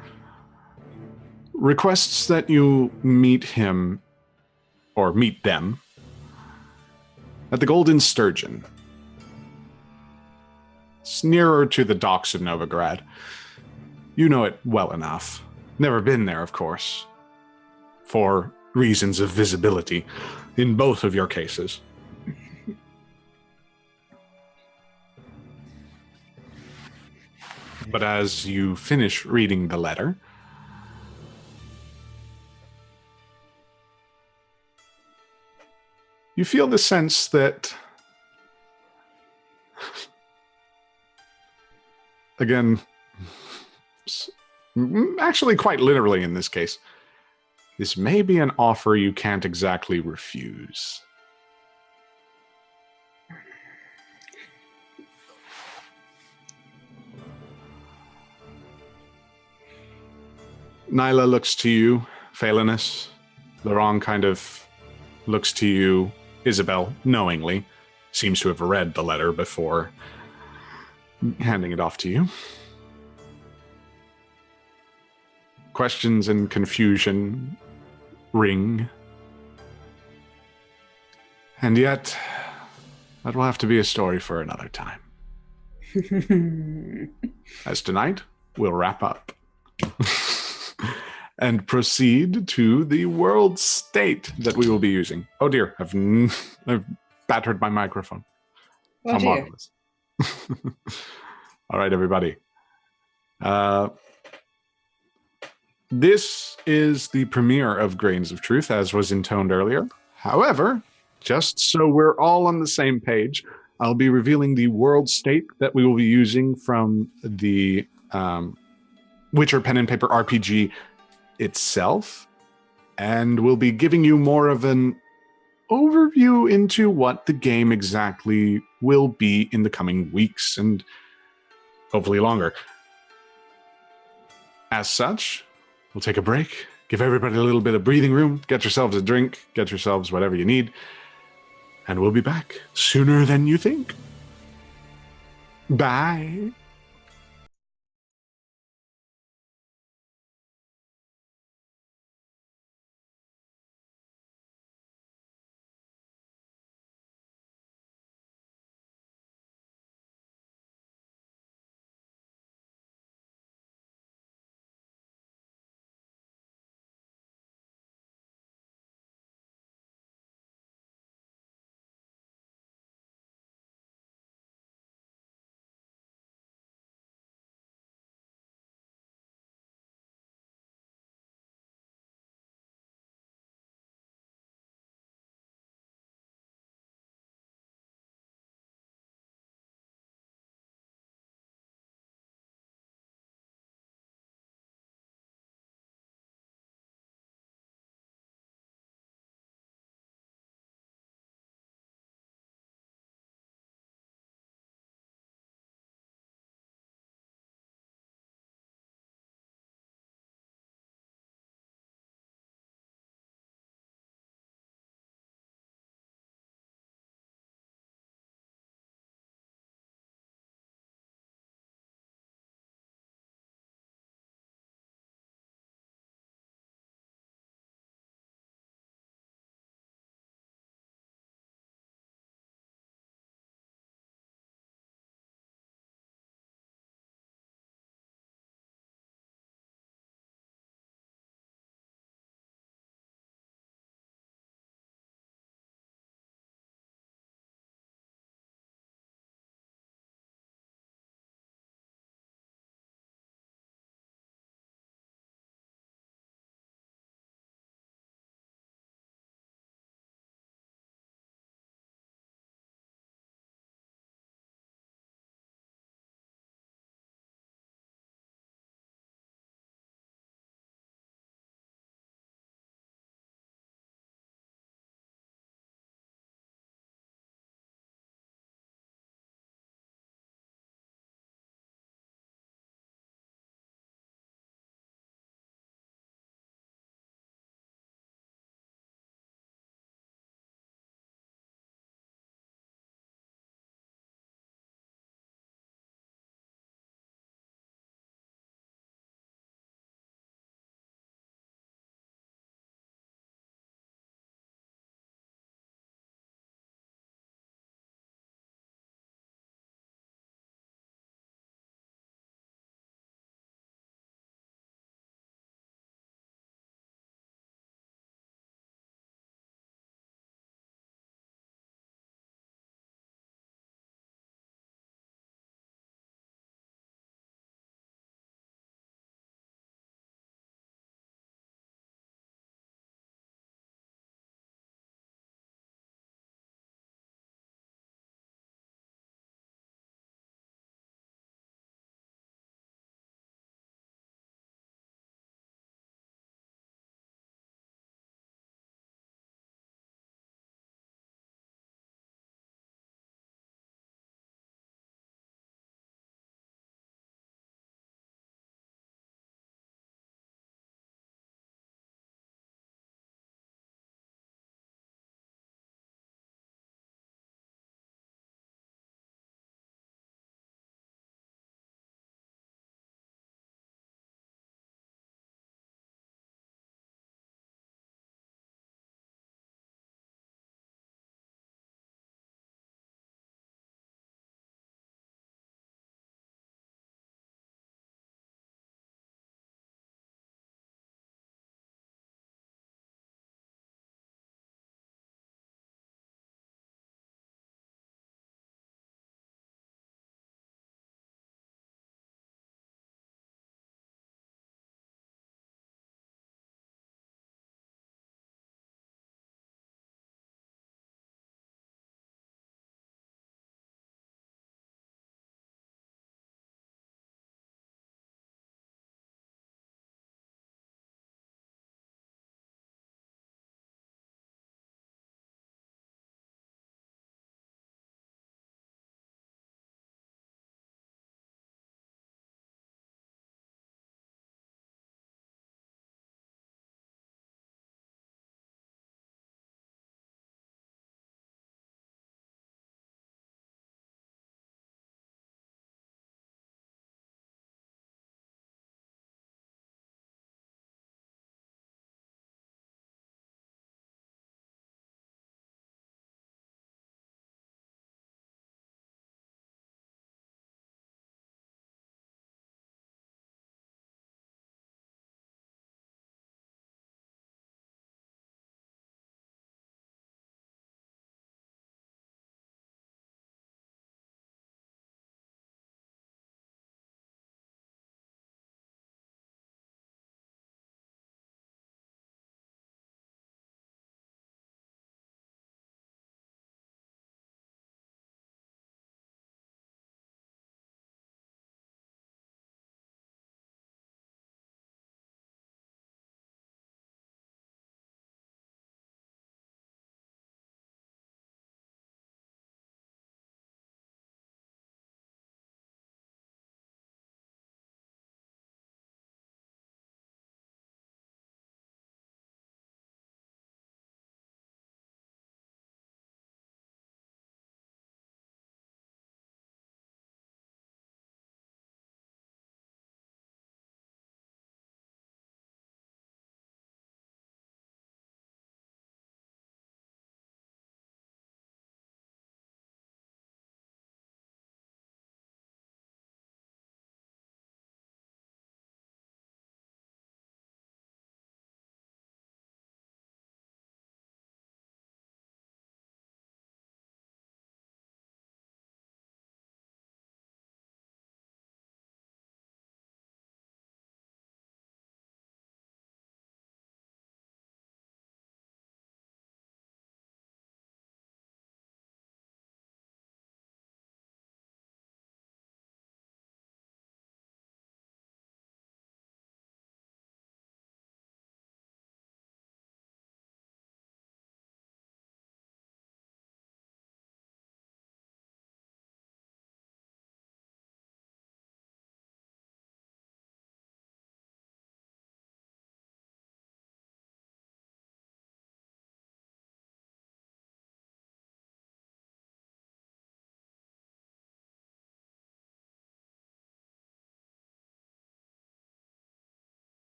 requests that you meet him, or meet them, at the Golden Sturgeon. It's nearer to the docks of Novigrad. You know it well enough. Never been there, of course, for reasons of visibility in both of your cases. But as you finish reading the letter, you feel the sense that, again, actually quite literally in this case, this may be an offer you can't exactly refuse. Nyla looks to you, Phelanus. Laurent kind of looks to you, Isabelle, knowingly. Seems to have read the letter before handing it off to you. Questions and confusion ring. And yet, that will have to be a story for another time. As tonight, we'll wrap up. And proceed to the world state that we will be using. Oh dear, I've battered my microphone. Oh How dear. marvelous. All right, everybody. This is the premiere of Grains of Truth, as was intoned earlier. However, just so we're all on the same page, I'll be revealing the world state that we will be using from the Witcher Pen and Paper RPG itself, and we'll be giving you more of an overview into what the game exactly will be in the coming weeks and hopefully longer. As such, we'll take a break, give everybody a little bit of breathing room, get yourselves a drink, get yourselves whatever you need, and we'll be back sooner than you think. Bye.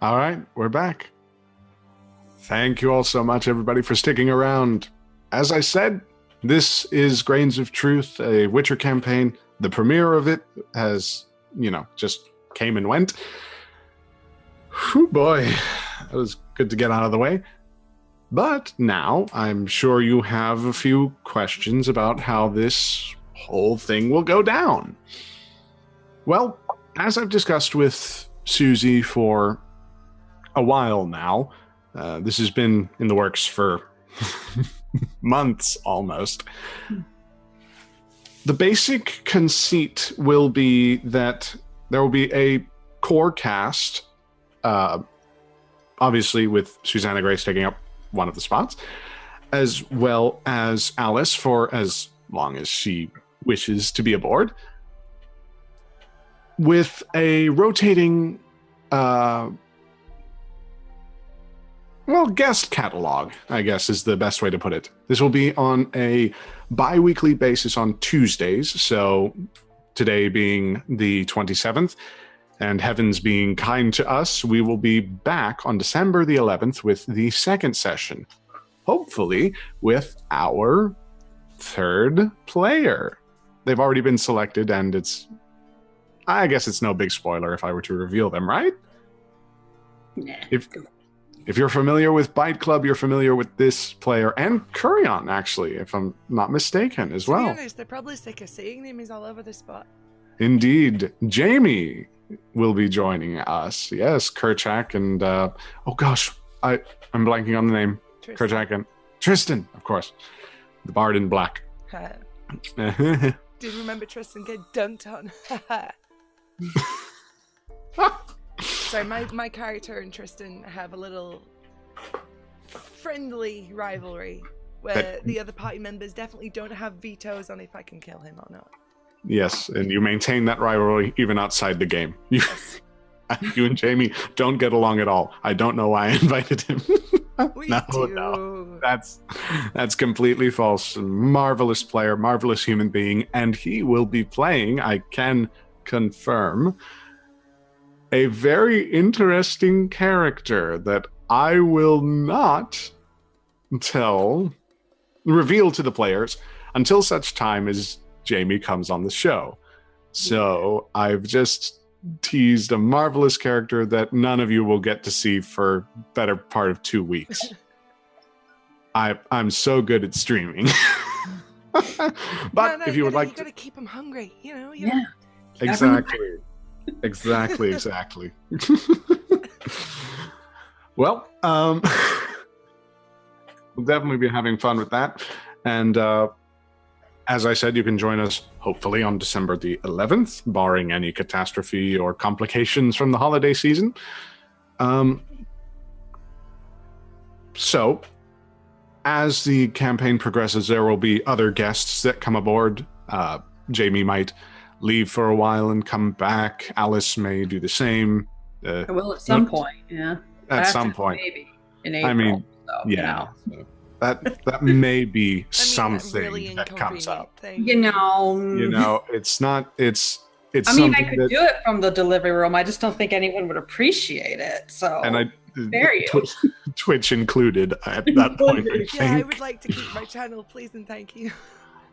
All right, we're back. Thank you all so much, everybody, for sticking around. As I said, this is Grains of Truth, a Witcher campaign. The premiere of it has, just came and went. Whew, boy, that was good to get out of the way. But now I'm sure you have a few questions about how this whole thing will go down. Well, as I've discussed with Susie for a while now, this has been in the works for months almost. The basic conceit will be that there will be a core cast, obviously with Susanna Grace taking up one of the spots, as well as Alice for as long as she wishes to be aboard, with a rotating guest catalog, I guess is the best way to put it. This will be on a bi-weekly basis on Tuesdays, so today being the 27th, and heavens being kind to us, we will be back on December the 11th with the second session, hopefully with our third player. They've already been selected, and I guess it's no big spoiler if I were to reveal them, right? Nah. If you're familiar with Bite Club, you're familiar with this player, and Curion, actually, if I'm not mistaken, as well. To be honest, they're probably sick of seeing names all over the spot. Indeed. Jamie will be joining us. Yes, Kerchak and, I'm blanking on the name. Tristan. Kerchak and Tristan, of course. The Bard in Black. Did you remember Tristan get dunked on? Sorry, my character and Tristan have a little friendly rivalry where the other party members definitely don't have vetoes on if I can kill him or not. Yes, and you maintain that rivalry even outside the game. Yes. You and Jamie don't get along at all. I don't know why I invited him. We No. That's completely false. Marvelous player, marvelous human being, and he will be playing, I can confirm, a very interesting character that I will not reveal to the players until such time as Jamie comes on the show. So I've just teased a marvelous character that none of you will get to see for better part of 2 weeks. I'm so good at streaming. But if you would like you gotta keep them hungry, Yeah. Exactly. Well, we'll definitely be having fun with that. And as I said, you can join us hopefully on December the 11th, barring any catastrophe or complications from the holiday season. So, as the campaign progresses, there will be other guests that come aboard. Jamie might leave for a while and come back. Alice may do the same. I will at some point, yeah. At some point. Maybe in April. I mean, so, yeah. That may be something really that comes up. Thing. It's not. It's. I mean, I could do it from the delivery room. I just don't think anyone would appreciate it. So, and Twitch included at that point. I would like to keep my channel, please and thank you.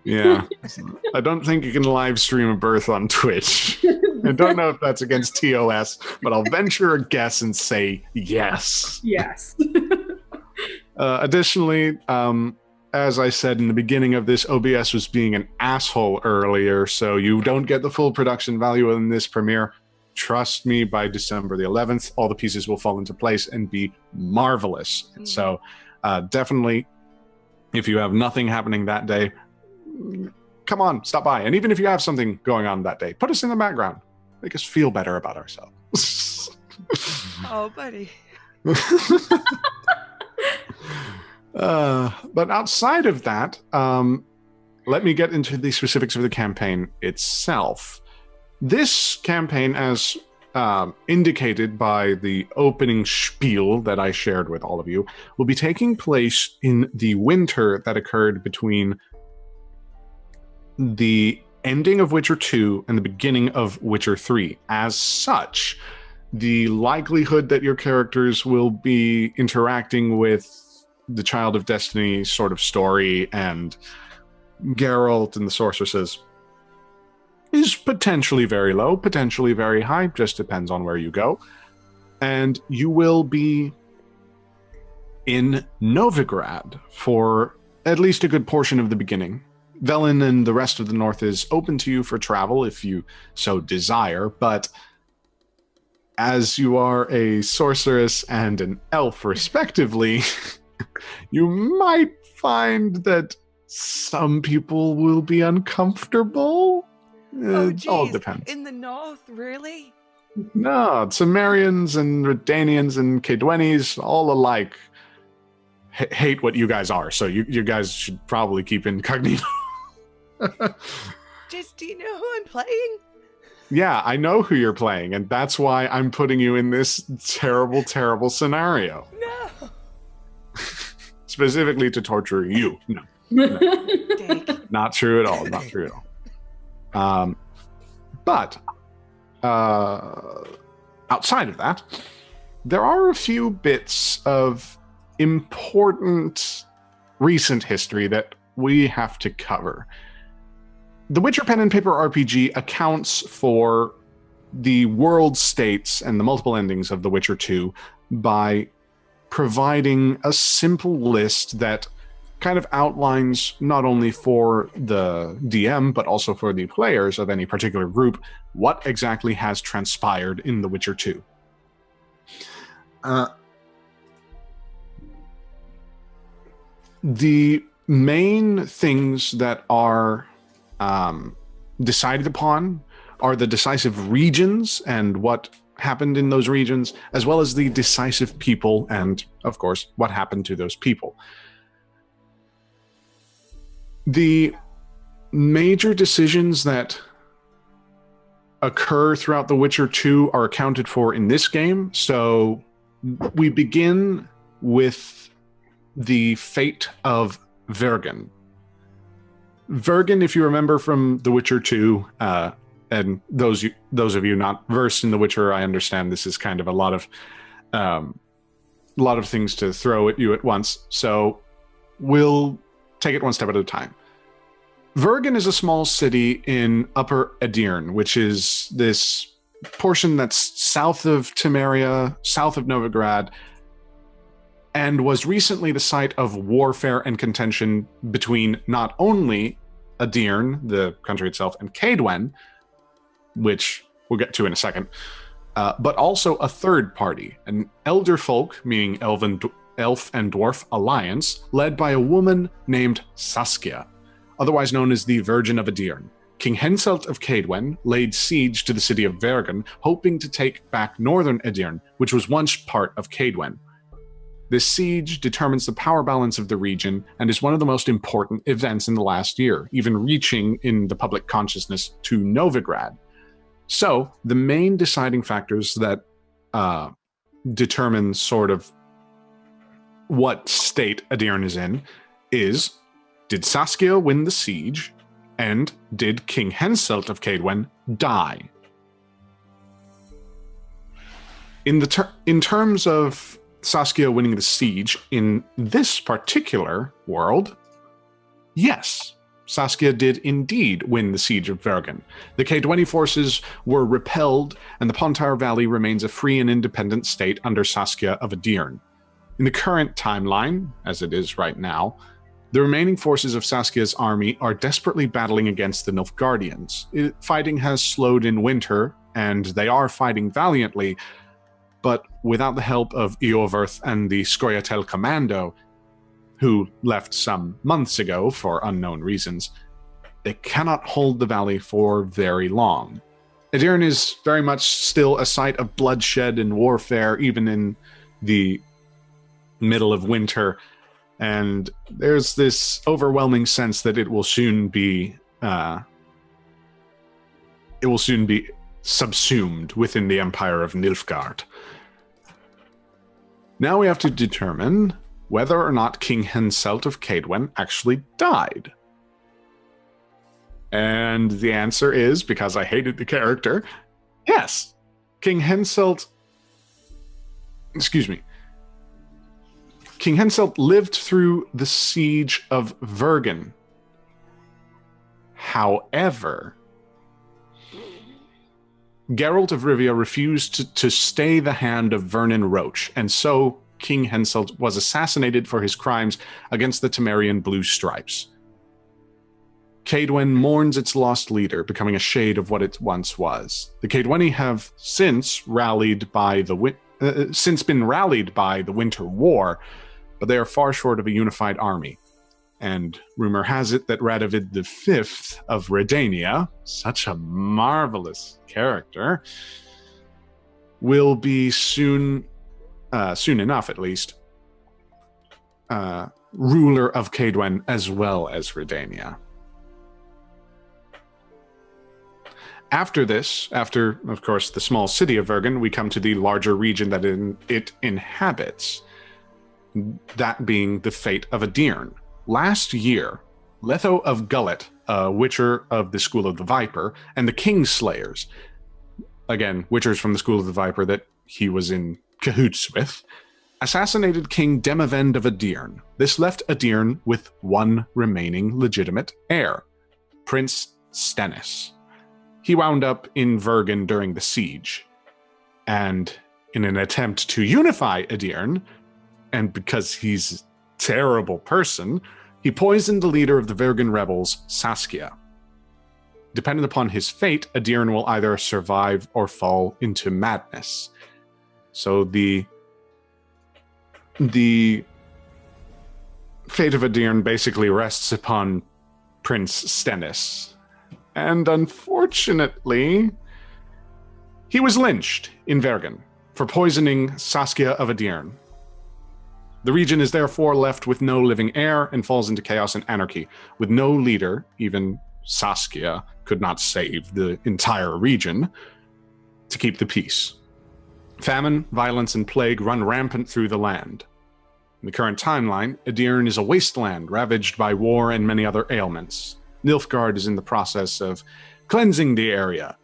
Yeah, I don't think you can live stream a birth on Twitch. I don't know if that's against TOS, but I'll venture a guess and say yes. Yes. Additionally, as I said in the beginning of this, OBS was being an asshole earlier, so you don't get the full production value in this premiere. Trust me, by December the 11th, all the pieces will fall into place and be marvelous. Mm-hmm. So definitely, if you have nothing happening that day, come on, stop by. And even if you have something going on that day, put us in the background. Make us feel better about ourselves. Oh, buddy. But outside of that, let me get into the specifics of the campaign itself. This campaign, as indicated by the opening spiel that I shared with all of you, will be taking place in the winter that occurred between the ending of Witcher 2 and the beginning of Witcher 3. As such, the likelihood that your characters will be interacting with the Child of Destiny sort of story and Geralt and the Sorceresses is potentially very low, potentially very high, just depends on where you go. And you will be in Novigrad for at least a good portion of the beginning. Velen and the rest of the north is open to you for travel if you so desire, but as you are a sorceress and an elf respectively, you might find that some people will be uncomfortable. Oh, It all geez. depends. In the north, really? No, Cimmerians and Redanians and Kaedwenis, all alike, hate what you guys are, so you guys should probably keep incognito. Just, do you know who I'm playing? Yeah, I know who you're playing, and that's why I'm putting you in this terrible, terrible scenario. No. Specifically to torture you. No. Dick. Not true at all. Not true at all. But outside of that, there are a few bits of important recent history that we have to cover. The Witcher Pen and Paper RPG accounts for the world states and the multiple endings of The Witcher 2 by providing a simple list that kind of outlines not only for the DM, but also for the players of any particular group, what exactly has transpired in The Witcher 2. The main things that are decided upon are the decisive regions and what happened in those regions, as well as the decisive people and, of course, what happened to those people. The major decisions that occur throughout The Witcher 2 are accounted for in this game. So we begin with the fate of Vergen. Vergen, if you remember from The Witcher 2, and those of you not versed in The Witcher, I understand this is kind of a lot of things to throw at you at once. So we'll take it one step at a time. Vergen is a small city in Upper Edirne, which is this portion that's south of Temeria, south of Novigrad, and was recently the site of warfare and contention between not only Edirne, the country itself, and Kaedwen, which we'll get to in a second, but also a third party, an elder folk, meaning elf and dwarf alliance, led by a woman named Saskia, otherwise known as the Virgin of Edirne. King Henselt of Kaedwen laid siege to the city of Vergen, hoping to take back northern Edirne, which was once part of Kaedwen. This siege determines the power balance of the region and is one of the most important events in the last year, even reaching in the public consciousness to Novigrad. So, the main deciding factors that determine sort of what state Edirne is in is, did Saskia win the siege, and did King Henselt of Kaedwen die? In terms of Saskia winning the siege in this particular world, yes, Saskia did indeed win the siege of Vergen. The Kaedweni forces were repelled, and the Pontar Valley remains a free and independent state under Saskia of Edirne. In the current timeline, as it is right now, the remaining forces of Saskia's army are desperately battling against the Nilfgaardians. Fighting has slowed in winter, and they are fighting valiantly, but without the help of Eoverth and the Scoia'tael Commando, who left some months ago for unknown reasons, they cannot hold the valley for very long. Edirne is very much still a site of bloodshed and warfare, even in the middle of winter, and there's this overwhelming sense that it will soon be subsumed within the Empire of Nilfgaard. Now we have to determine whether or not King Henselt of Kaedwen actually died. And the answer is, because I hated the character, yes. King Henselt excuse me. King Henselt lived through the siege of Vergen. However, Geralt of Rivia refused to stay the hand of Vernon Roche, and so King Henselt was assassinated for his crimes against the Temerian Blue Stripes. Cadwen mourns its lost leader, becoming a shade of what it once was. The Cadweni have since been rallied by the Winter War, but they are far short of a unified army. And rumor has it that Radovid V of Redania, such a marvelous character, will be soon enough at least, ruler of Cadwen as well as Redania. After this, after, of course, the small city of Vergen, we come to the larger region that it inhabits, that being the fate of Adirn. Last year, Letho of Gullet, a Witcher of the School of the Viper, and the Kingslayers, again, Witchers from the School of the Viper that he was in cahoots with, assassinated King Demavend of Adirn. This left Adirn with one remaining legitimate heir, Prince Stennis. He wound up in Vergen during the siege, and in an attempt to unify Adirn, and because he's a terrible person, he poisoned the leader of the Vergen rebels, Saskia. Depending upon his fate, Adirn will either survive or fall into madness. So the fate of Adirn basically rests upon Prince Stennis. And unfortunately, he was lynched in Vergen for poisoning Saskia of Adirn. The region is therefore left with no living heir and falls into chaos and anarchy. With no leader, even Saskia could not save the entire region, to keep the peace. Famine, violence, and plague run rampant through the land. In the current timeline, Adirn is a wasteland ravaged by war and many other ailments. Nilfgaard is in the process of cleansing the area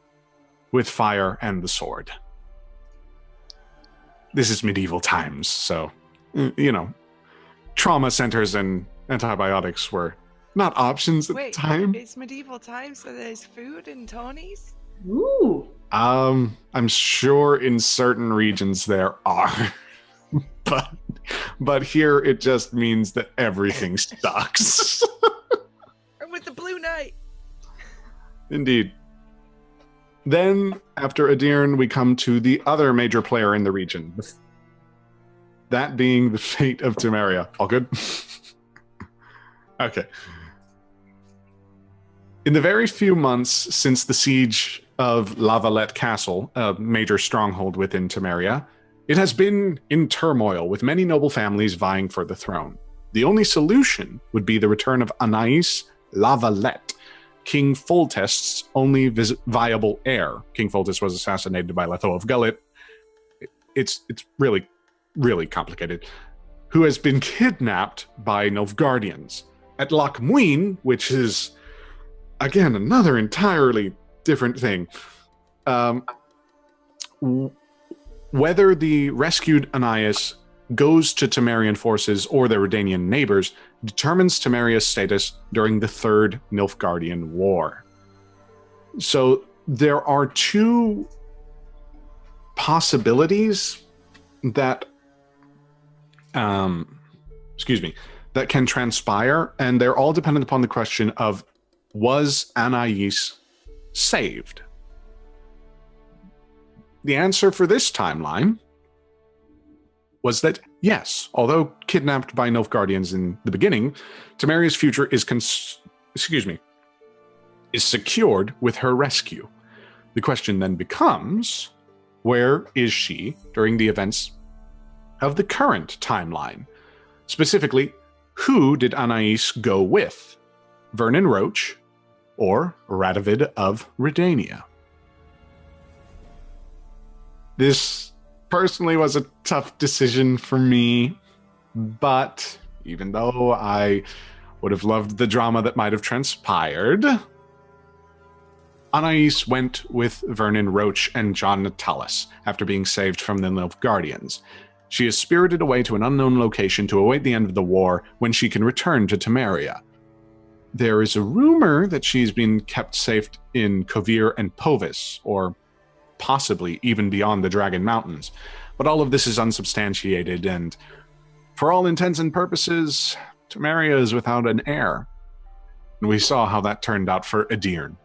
with fire and the sword. This is medieval times, so, trauma centers and antibiotics were not options at the time. It's medieval times, so there's food and tonies? Ooh. I'm sure in certain regions there are. But here it just means that everything sucks. With the Blue Knight. Indeed. Then, after Adirn, we come to the other major player in the region. That being the fate of Temeria. All good? Okay. In the very few months since the siege of La Valette Castle, a major stronghold within Temeria, it has been in turmoil, with many noble families vying for the throne. The only solution would be the return of Anais La Valette, King Foltest's only viable heir. King Foltest was assassinated by Letho of Gullet. It's really, really complicated. Who has been kidnapped by Nilfgaardians. At Loch Muin, which is, again, another entirely different thing. Whether the rescued Anais goes to Temerian forces or their Redanian neighbors determines Temeria's status during the Third Nilfgaardian War. So there are two possibilities that that can transpire, and they're all dependent upon the question of, was Anais saved? The answer for this timeline was that yes, although kidnapped by Nilfgaardians in the beginning, Temeria's future is secured with her rescue. The question then becomes, where is she during the events of the current timeline? Specifically, who did Anais go with? Vernon Roche or Radovid of Redania? This personally was a tough decision for me, but even though I would have loved the drama that might have transpired, Anais went with Vernon Roche and John Natalis after being saved from the Nilfgaardians. She is spirited away to an unknown location to await the end of the war when she can return to Temeria. There is a rumor that she's been kept safe in Kovir and Povis, or possibly even beyond the Dragon Mountains. But all of this is unsubstantiated, and for all intents and purposes, Temeria is without an heir. And we saw how that turned out for Adirn.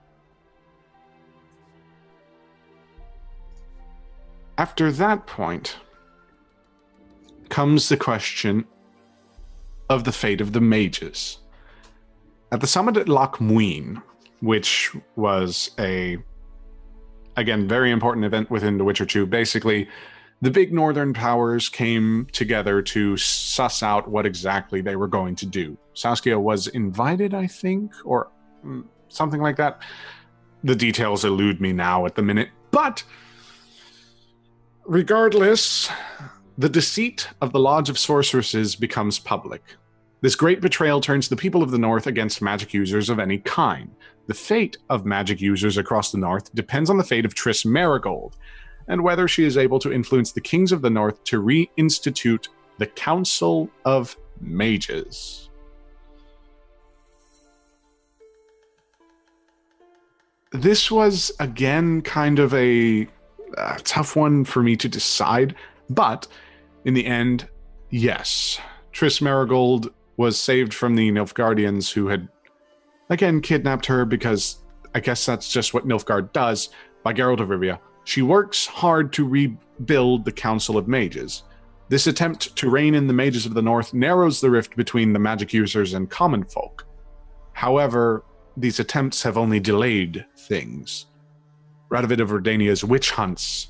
After that point comes the question of the fate of the mages. At the summit at Loch Muin, which was again, very important event within The Witcher 2, basically, the big northern powers came together to suss out what exactly they were going to do. Saskia was invited, I think, or something like that. The details elude me now at the minute, but regardless, the deceit of the Lodge of Sorceresses becomes public. This great betrayal turns the people of the North against magic users of any kind. The fate of magic users across the North depends on the fate of Triss Merigold, and whether she is able to influence the kings of the North to reinstitute the Council of Mages. This was, again, kind of a tough one for me to decide, but in the end, yes, Triss Merigold was saved from the Nilfgaardians who had, again, kidnapped her because I guess that's just what Nilfgaard does, by Geralt of Rivia. She works hard to rebuild the Council of Mages. This attempt to rein in the mages of the North narrows the rift between the magic users and common folk. However, these attempts have only delayed things. Radovid of Redania's witch hunts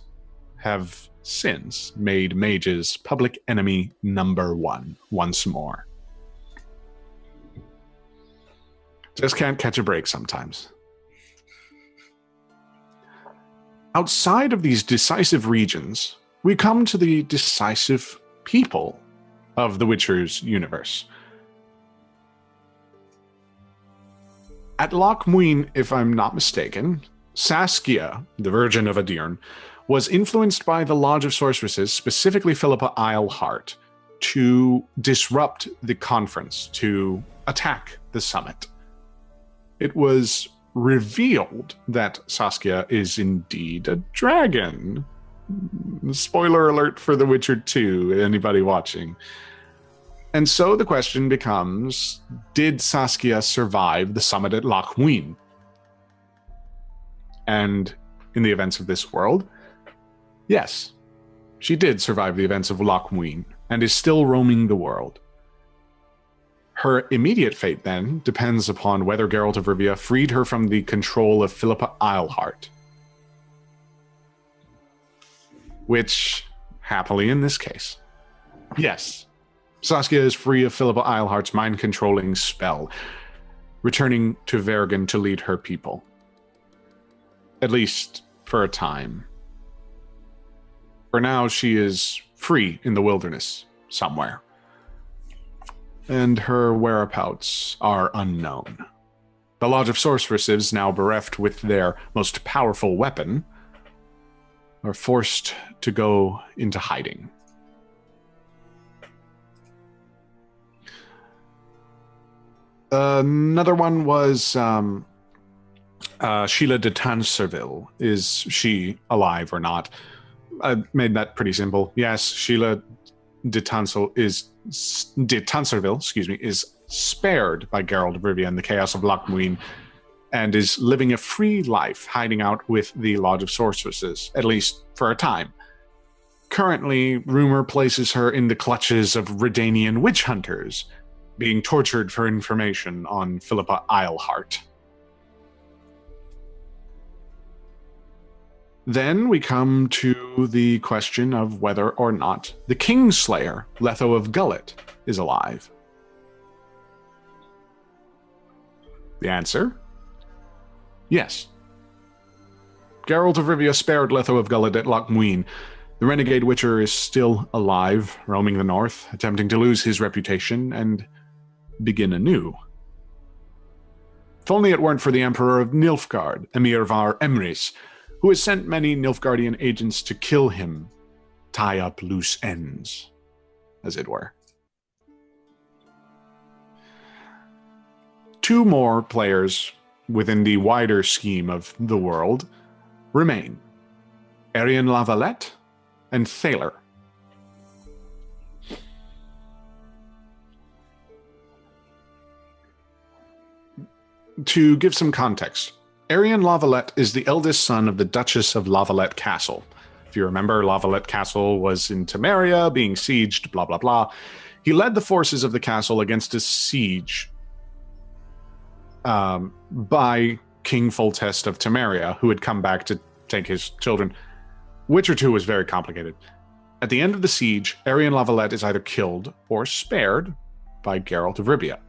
have since made mages public enemy number one once more. Just can't catch a break sometimes. Outside of these decisive regions, we come to the decisive people of the Witcher's universe. At Loch Muin, if I'm not mistaken, Saskia, the Virgin of Adirn, was influenced by the Lodge of Sorceresses, specifically Philippa Eilhart, to disrupt the conference, to attack the summit. It was revealed that Saskia is indeed a dragon. Spoiler alert for The Witcher 2, anybody watching. And so the question becomes, did Saskia survive the summit at Loch Muin? And in the events of this world, yes, she did survive the events of Loch Muin and is still roaming the world. Her immediate fate, then, depends upon whether Geralt of Rivia freed her from the control of Philippa Eilhart. Which, happily in this case, yes, Saskia is free of Philippa Eilhart's mind-controlling spell, returning to Vergen to lead her people. At least for a time. For now, she is free in the wilderness somewhere. And her whereabouts are unknown. The Lodge of Sorceresses, now bereft with their most powerful weapon, are forced to go into hiding. Another one was Sheila de Tanserville. Is she alive or not? I made that pretty simple. Yes, Sheila de Tanserville is spared by Geralt of Rivia in the chaos of Loch Muin and is living a free life hiding out with the Lodge of Sorceresses, at least for a time. Currently, rumor places her in the clutches of Redanian witch hunters, being tortured for information on Philippa Eilhart. Then we come to the question of whether or not the Kingslayer, Letho of Gullet, is alive. The answer? Yes. Geralt of Rivia spared Letho of Gullet at Loch Muin. The renegade witcher is still alive, roaming the north, attempting to lose his reputation and begin anew. If only it weren't for the Emperor of Nilfgaard, Emir Var Emrys, who has sent many Nilfgaardian agents to kill him. tie up loose ends, as it were. 2 more players within the wider scheme of the world remain. Arian Lavalette and Thaler. To give some context, Arian Lavalette is the eldest son of the Duchess of Lavalette Castle. If you remember, Lavalette Castle was in Temeria, being sieged, blah, blah, blah. He led the forces of the castle against a siege by King Foltest of Temeria, who had come back to take his children. Witcher 2 was very complicated. At the end of the siege, Arian Lavalette is either killed or spared by Geralt of Rivia.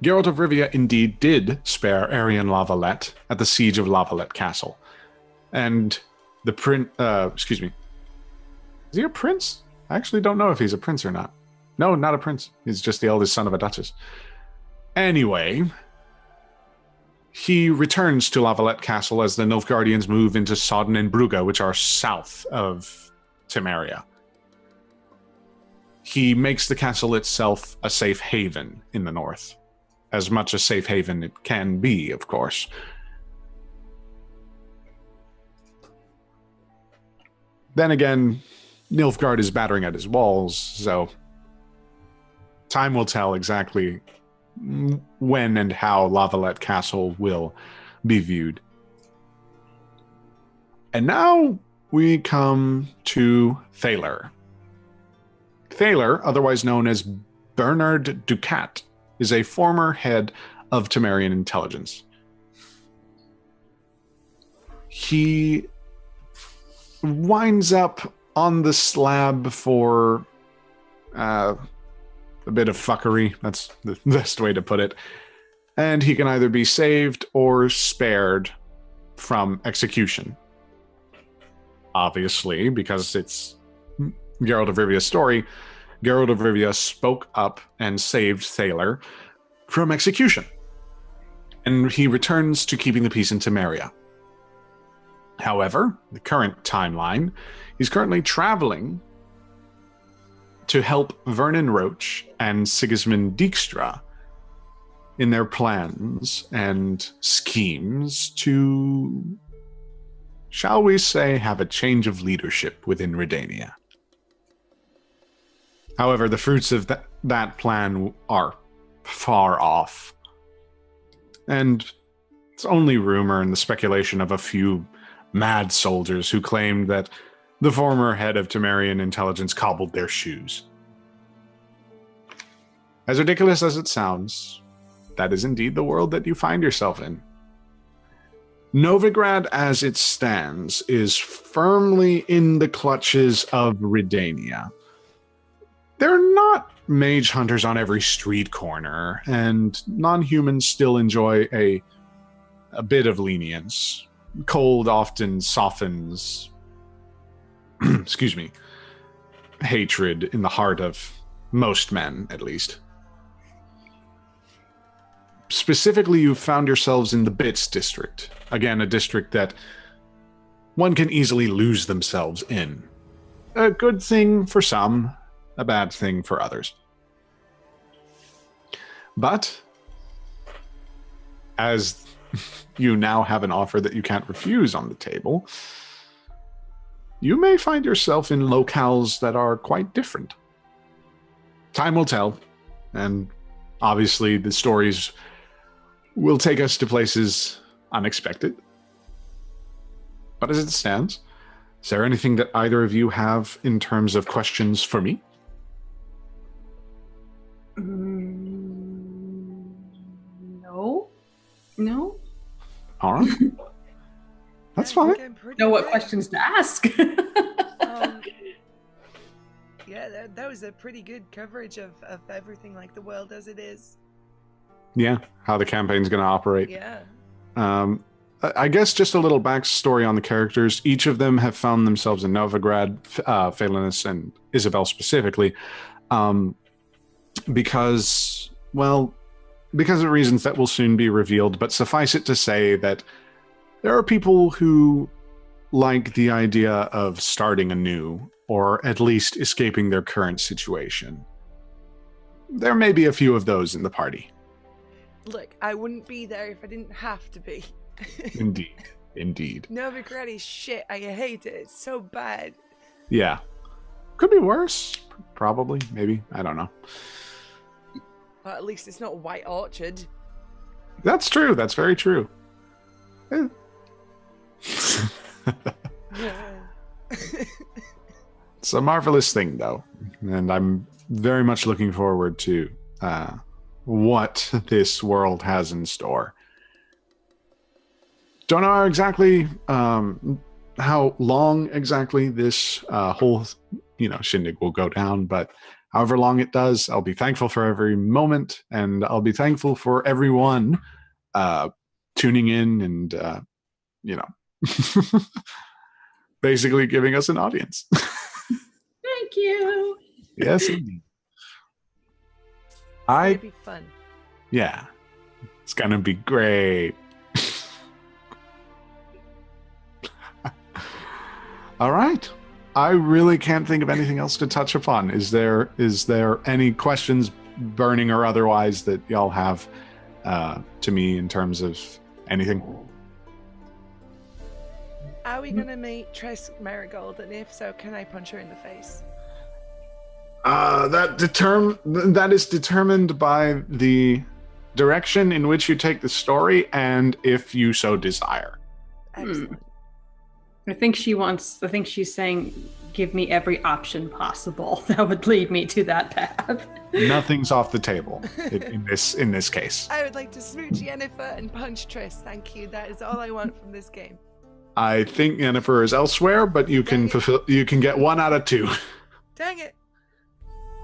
Geralt of Rivia indeed did spare Arian Lavalette at the siege of Lavalette Castle. And the is he a prince? I actually don't know if he's a prince or not. No, not a prince. He's just the eldest son of a duchess. Anyway, he returns to Lavalette Castle as the Nilfgaardians move into Sodden and Brugge, which are south of Temeria. He makes the castle itself a safe haven in the north. As much a safe haven it can be, of course. Then again, Nilfgaard is battering at his walls, so time will tell exactly when and how Lavalette Castle will be viewed. And now we come to Thaler. Thaler, otherwise known as Bernard Ducat, is a former head of Temerian intelligence. He winds up on the slab for a bit of fuckery. That's the best way to put it. And he can either be saved or spared from execution. Obviously, because it's Geralt of Rivia's story, Geralt of Rivia spoke up and saved Thaler from execution. And he returns to keeping the peace in Temeria. However, the current timeline, he's currently traveling to help Vernon Roach and Sigismund Dijkstra in their plans and schemes to, shall we say, have a change of leadership within Redania. However, the fruits of that plan are far off. And it's only rumor and the speculation of a few mad soldiers who claimed that the former head of Temerian intelligence cobbled their shoes. As ridiculous as it sounds, that is indeed the world that you find yourself in. Novigrad, as it stands, is firmly in the clutches of Redania. There are not mage hunters on every street corner, and non-humans still enjoy a bit of lenience. Cold often softens, hatred in the heart of most men, at least. Specifically, you've found yourselves in the Bits district. Again, a district that one can easily lose themselves in. A good thing for some, a bad thing for others. But, as you now have an offer that you can't refuse on the table, you may find yourself in locales that are quite different. Time will tell, and obviously the stories will take us to places unexpected. But as it stands, is there anything that either of you have in terms of questions for me? No. All right. That's fine. Know what questions to ask. Yeah, that was a pretty good coverage of everything, like the world as it is. Yeah, how the campaign's going to operate. Yeah. I guess just a little backstory on the characters. Each of them have found themselves in Novigrad, Phalanus and Isabelle specifically, because of reasons that will soon be revealed. But suffice it to say that there are people who like the idea of starting anew, or at least escaping their current situation. There may be a few of those in the party. Look, I wouldn't be there if I didn't have to be. Indeed. Novigrad is shit. I hate it. It's so bad. Yeah. Could be worse. Probably. Maybe. I don't know. Well, at least it's not White Orchard. That's true. That's very true. It's a marvelous thing, though. And I'm very much looking forward to what this world has in store. Don't know exactly how long exactly this whole shindig will go down, but however long it does, I'll be thankful for every moment, and I'll be thankful for everyone tuning in and basically giving us an audience. Thank you. Yes, indeed. It's gonna be fun. Yeah, it's gonna be great. All right. I really can't think of anything else to touch upon. Is there any questions, burning or otherwise, that y'all have to me in terms of anything? Are we gonna meet Tress Marigold? And if so, can I punch her in the face? That is determined by the direction in which you take the story, and if you so desire. Excellent. I think she's saying, give me every option possible that would lead me to that path. Nothing's off the table in this case. I would like to smooch Yennefer and punch Triss. Thank you. That is all I want from this game. I think Yennefer is elsewhere, but you can get 1 out of 2. Dang it.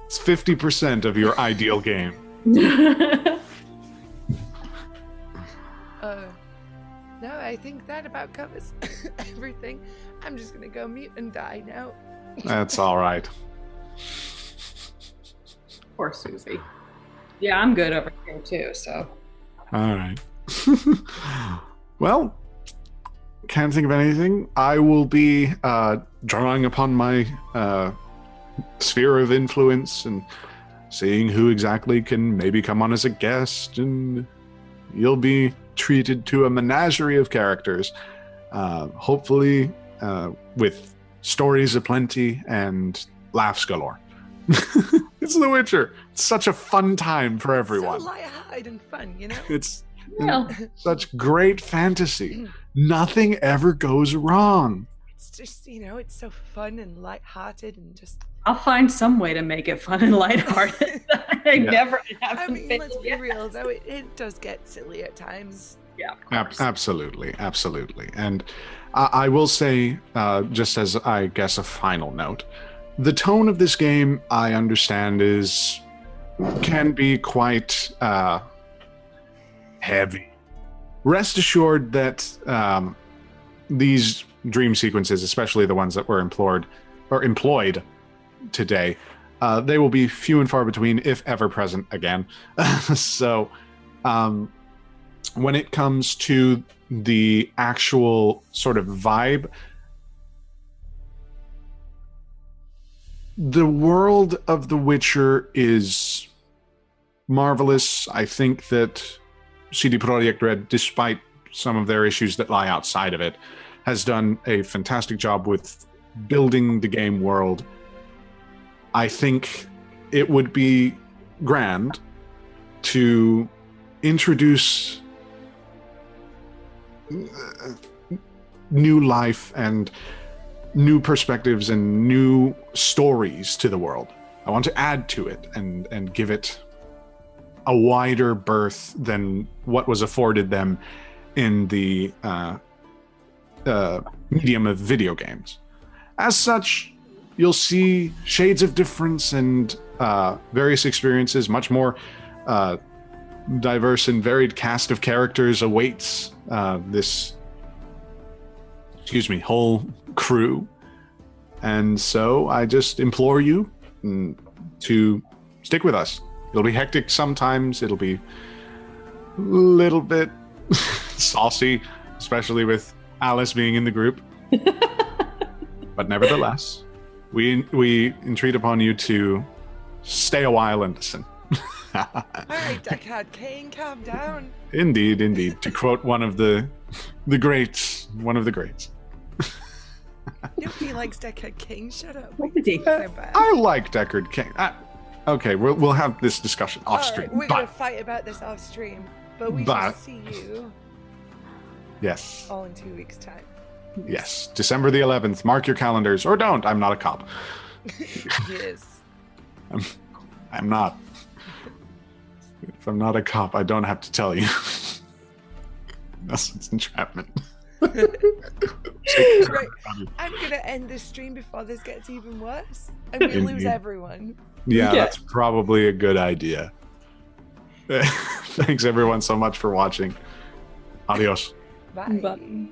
It's 50% of your ideal game. No, I think that about covers everything. I'm just gonna go mute and die now. That's all right. Poor Susie. Yeah, I'm good over here too, so. All right. Well, can't think of anything. I will be drawing upon my sphere of influence and seeing who exactly can maybe come on as a guest, and you'll be treated to a menagerie of characters, hopefully with stories aplenty and laughs galore. It's The Witcher. It's such a fun time for everyone. So lighthearted and fun, It's Well, such great fantasy. Nothing ever goes wrong. It's just, it's so fun and lighthearted and just... I'll find some way to make it fun and lighthearted. Let's be real, though. It does get silly at times. Yeah, absolutely. And I will say, just as I guess a final note, the tone of this game, I understand, can be quite heavy. Rest assured that these dream sequences, especially the ones that were employed today, they will be few and far between, if ever present again. So when it comes to the actual sort of vibe, the world of The Witcher is marvelous. I think that CD Projekt Red, despite some of their issues that lie outside of it, has done a fantastic job with building the game world. I think it would be grand to introduce new life and new perspectives and new stories to the world. I want to add to it and give it a wider berth than what was afforded them in the medium of video games. As such, you'll see shades of difference and various experiences. Much more diverse and varied cast of characters awaits this whole crew. And so I just implore you to stick with us. It'll be hectic sometimes. It'll be a little bit saucy, especially with Alice being in the group. But nevertheless, we entreat upon you to stay a while and listen. All right, Deckard King, calm down. Indeed, indeed. To quote one of the greats, one of the greats. Nobody likes Deckard King. Shut up. Nobody. They're bad. I like Deckard King. Okay, we'll have this discussion off stream. We're gonna fight about this off stream, but we shall see you Yes. all in 2 weeks' time. Yes. December the 11th. Mark your calendars, or don't. I'm not a cop. Yes. I'm not. If I'm not a cop, I don't have to tell you. Unless it's entrapment. Right. I'm gonna end this stream before this gets even worse. I'm gonna lose everyone. Yeah, that's probably a good idea. Thanks everyone so much for watching. Adios. Bye. Bye.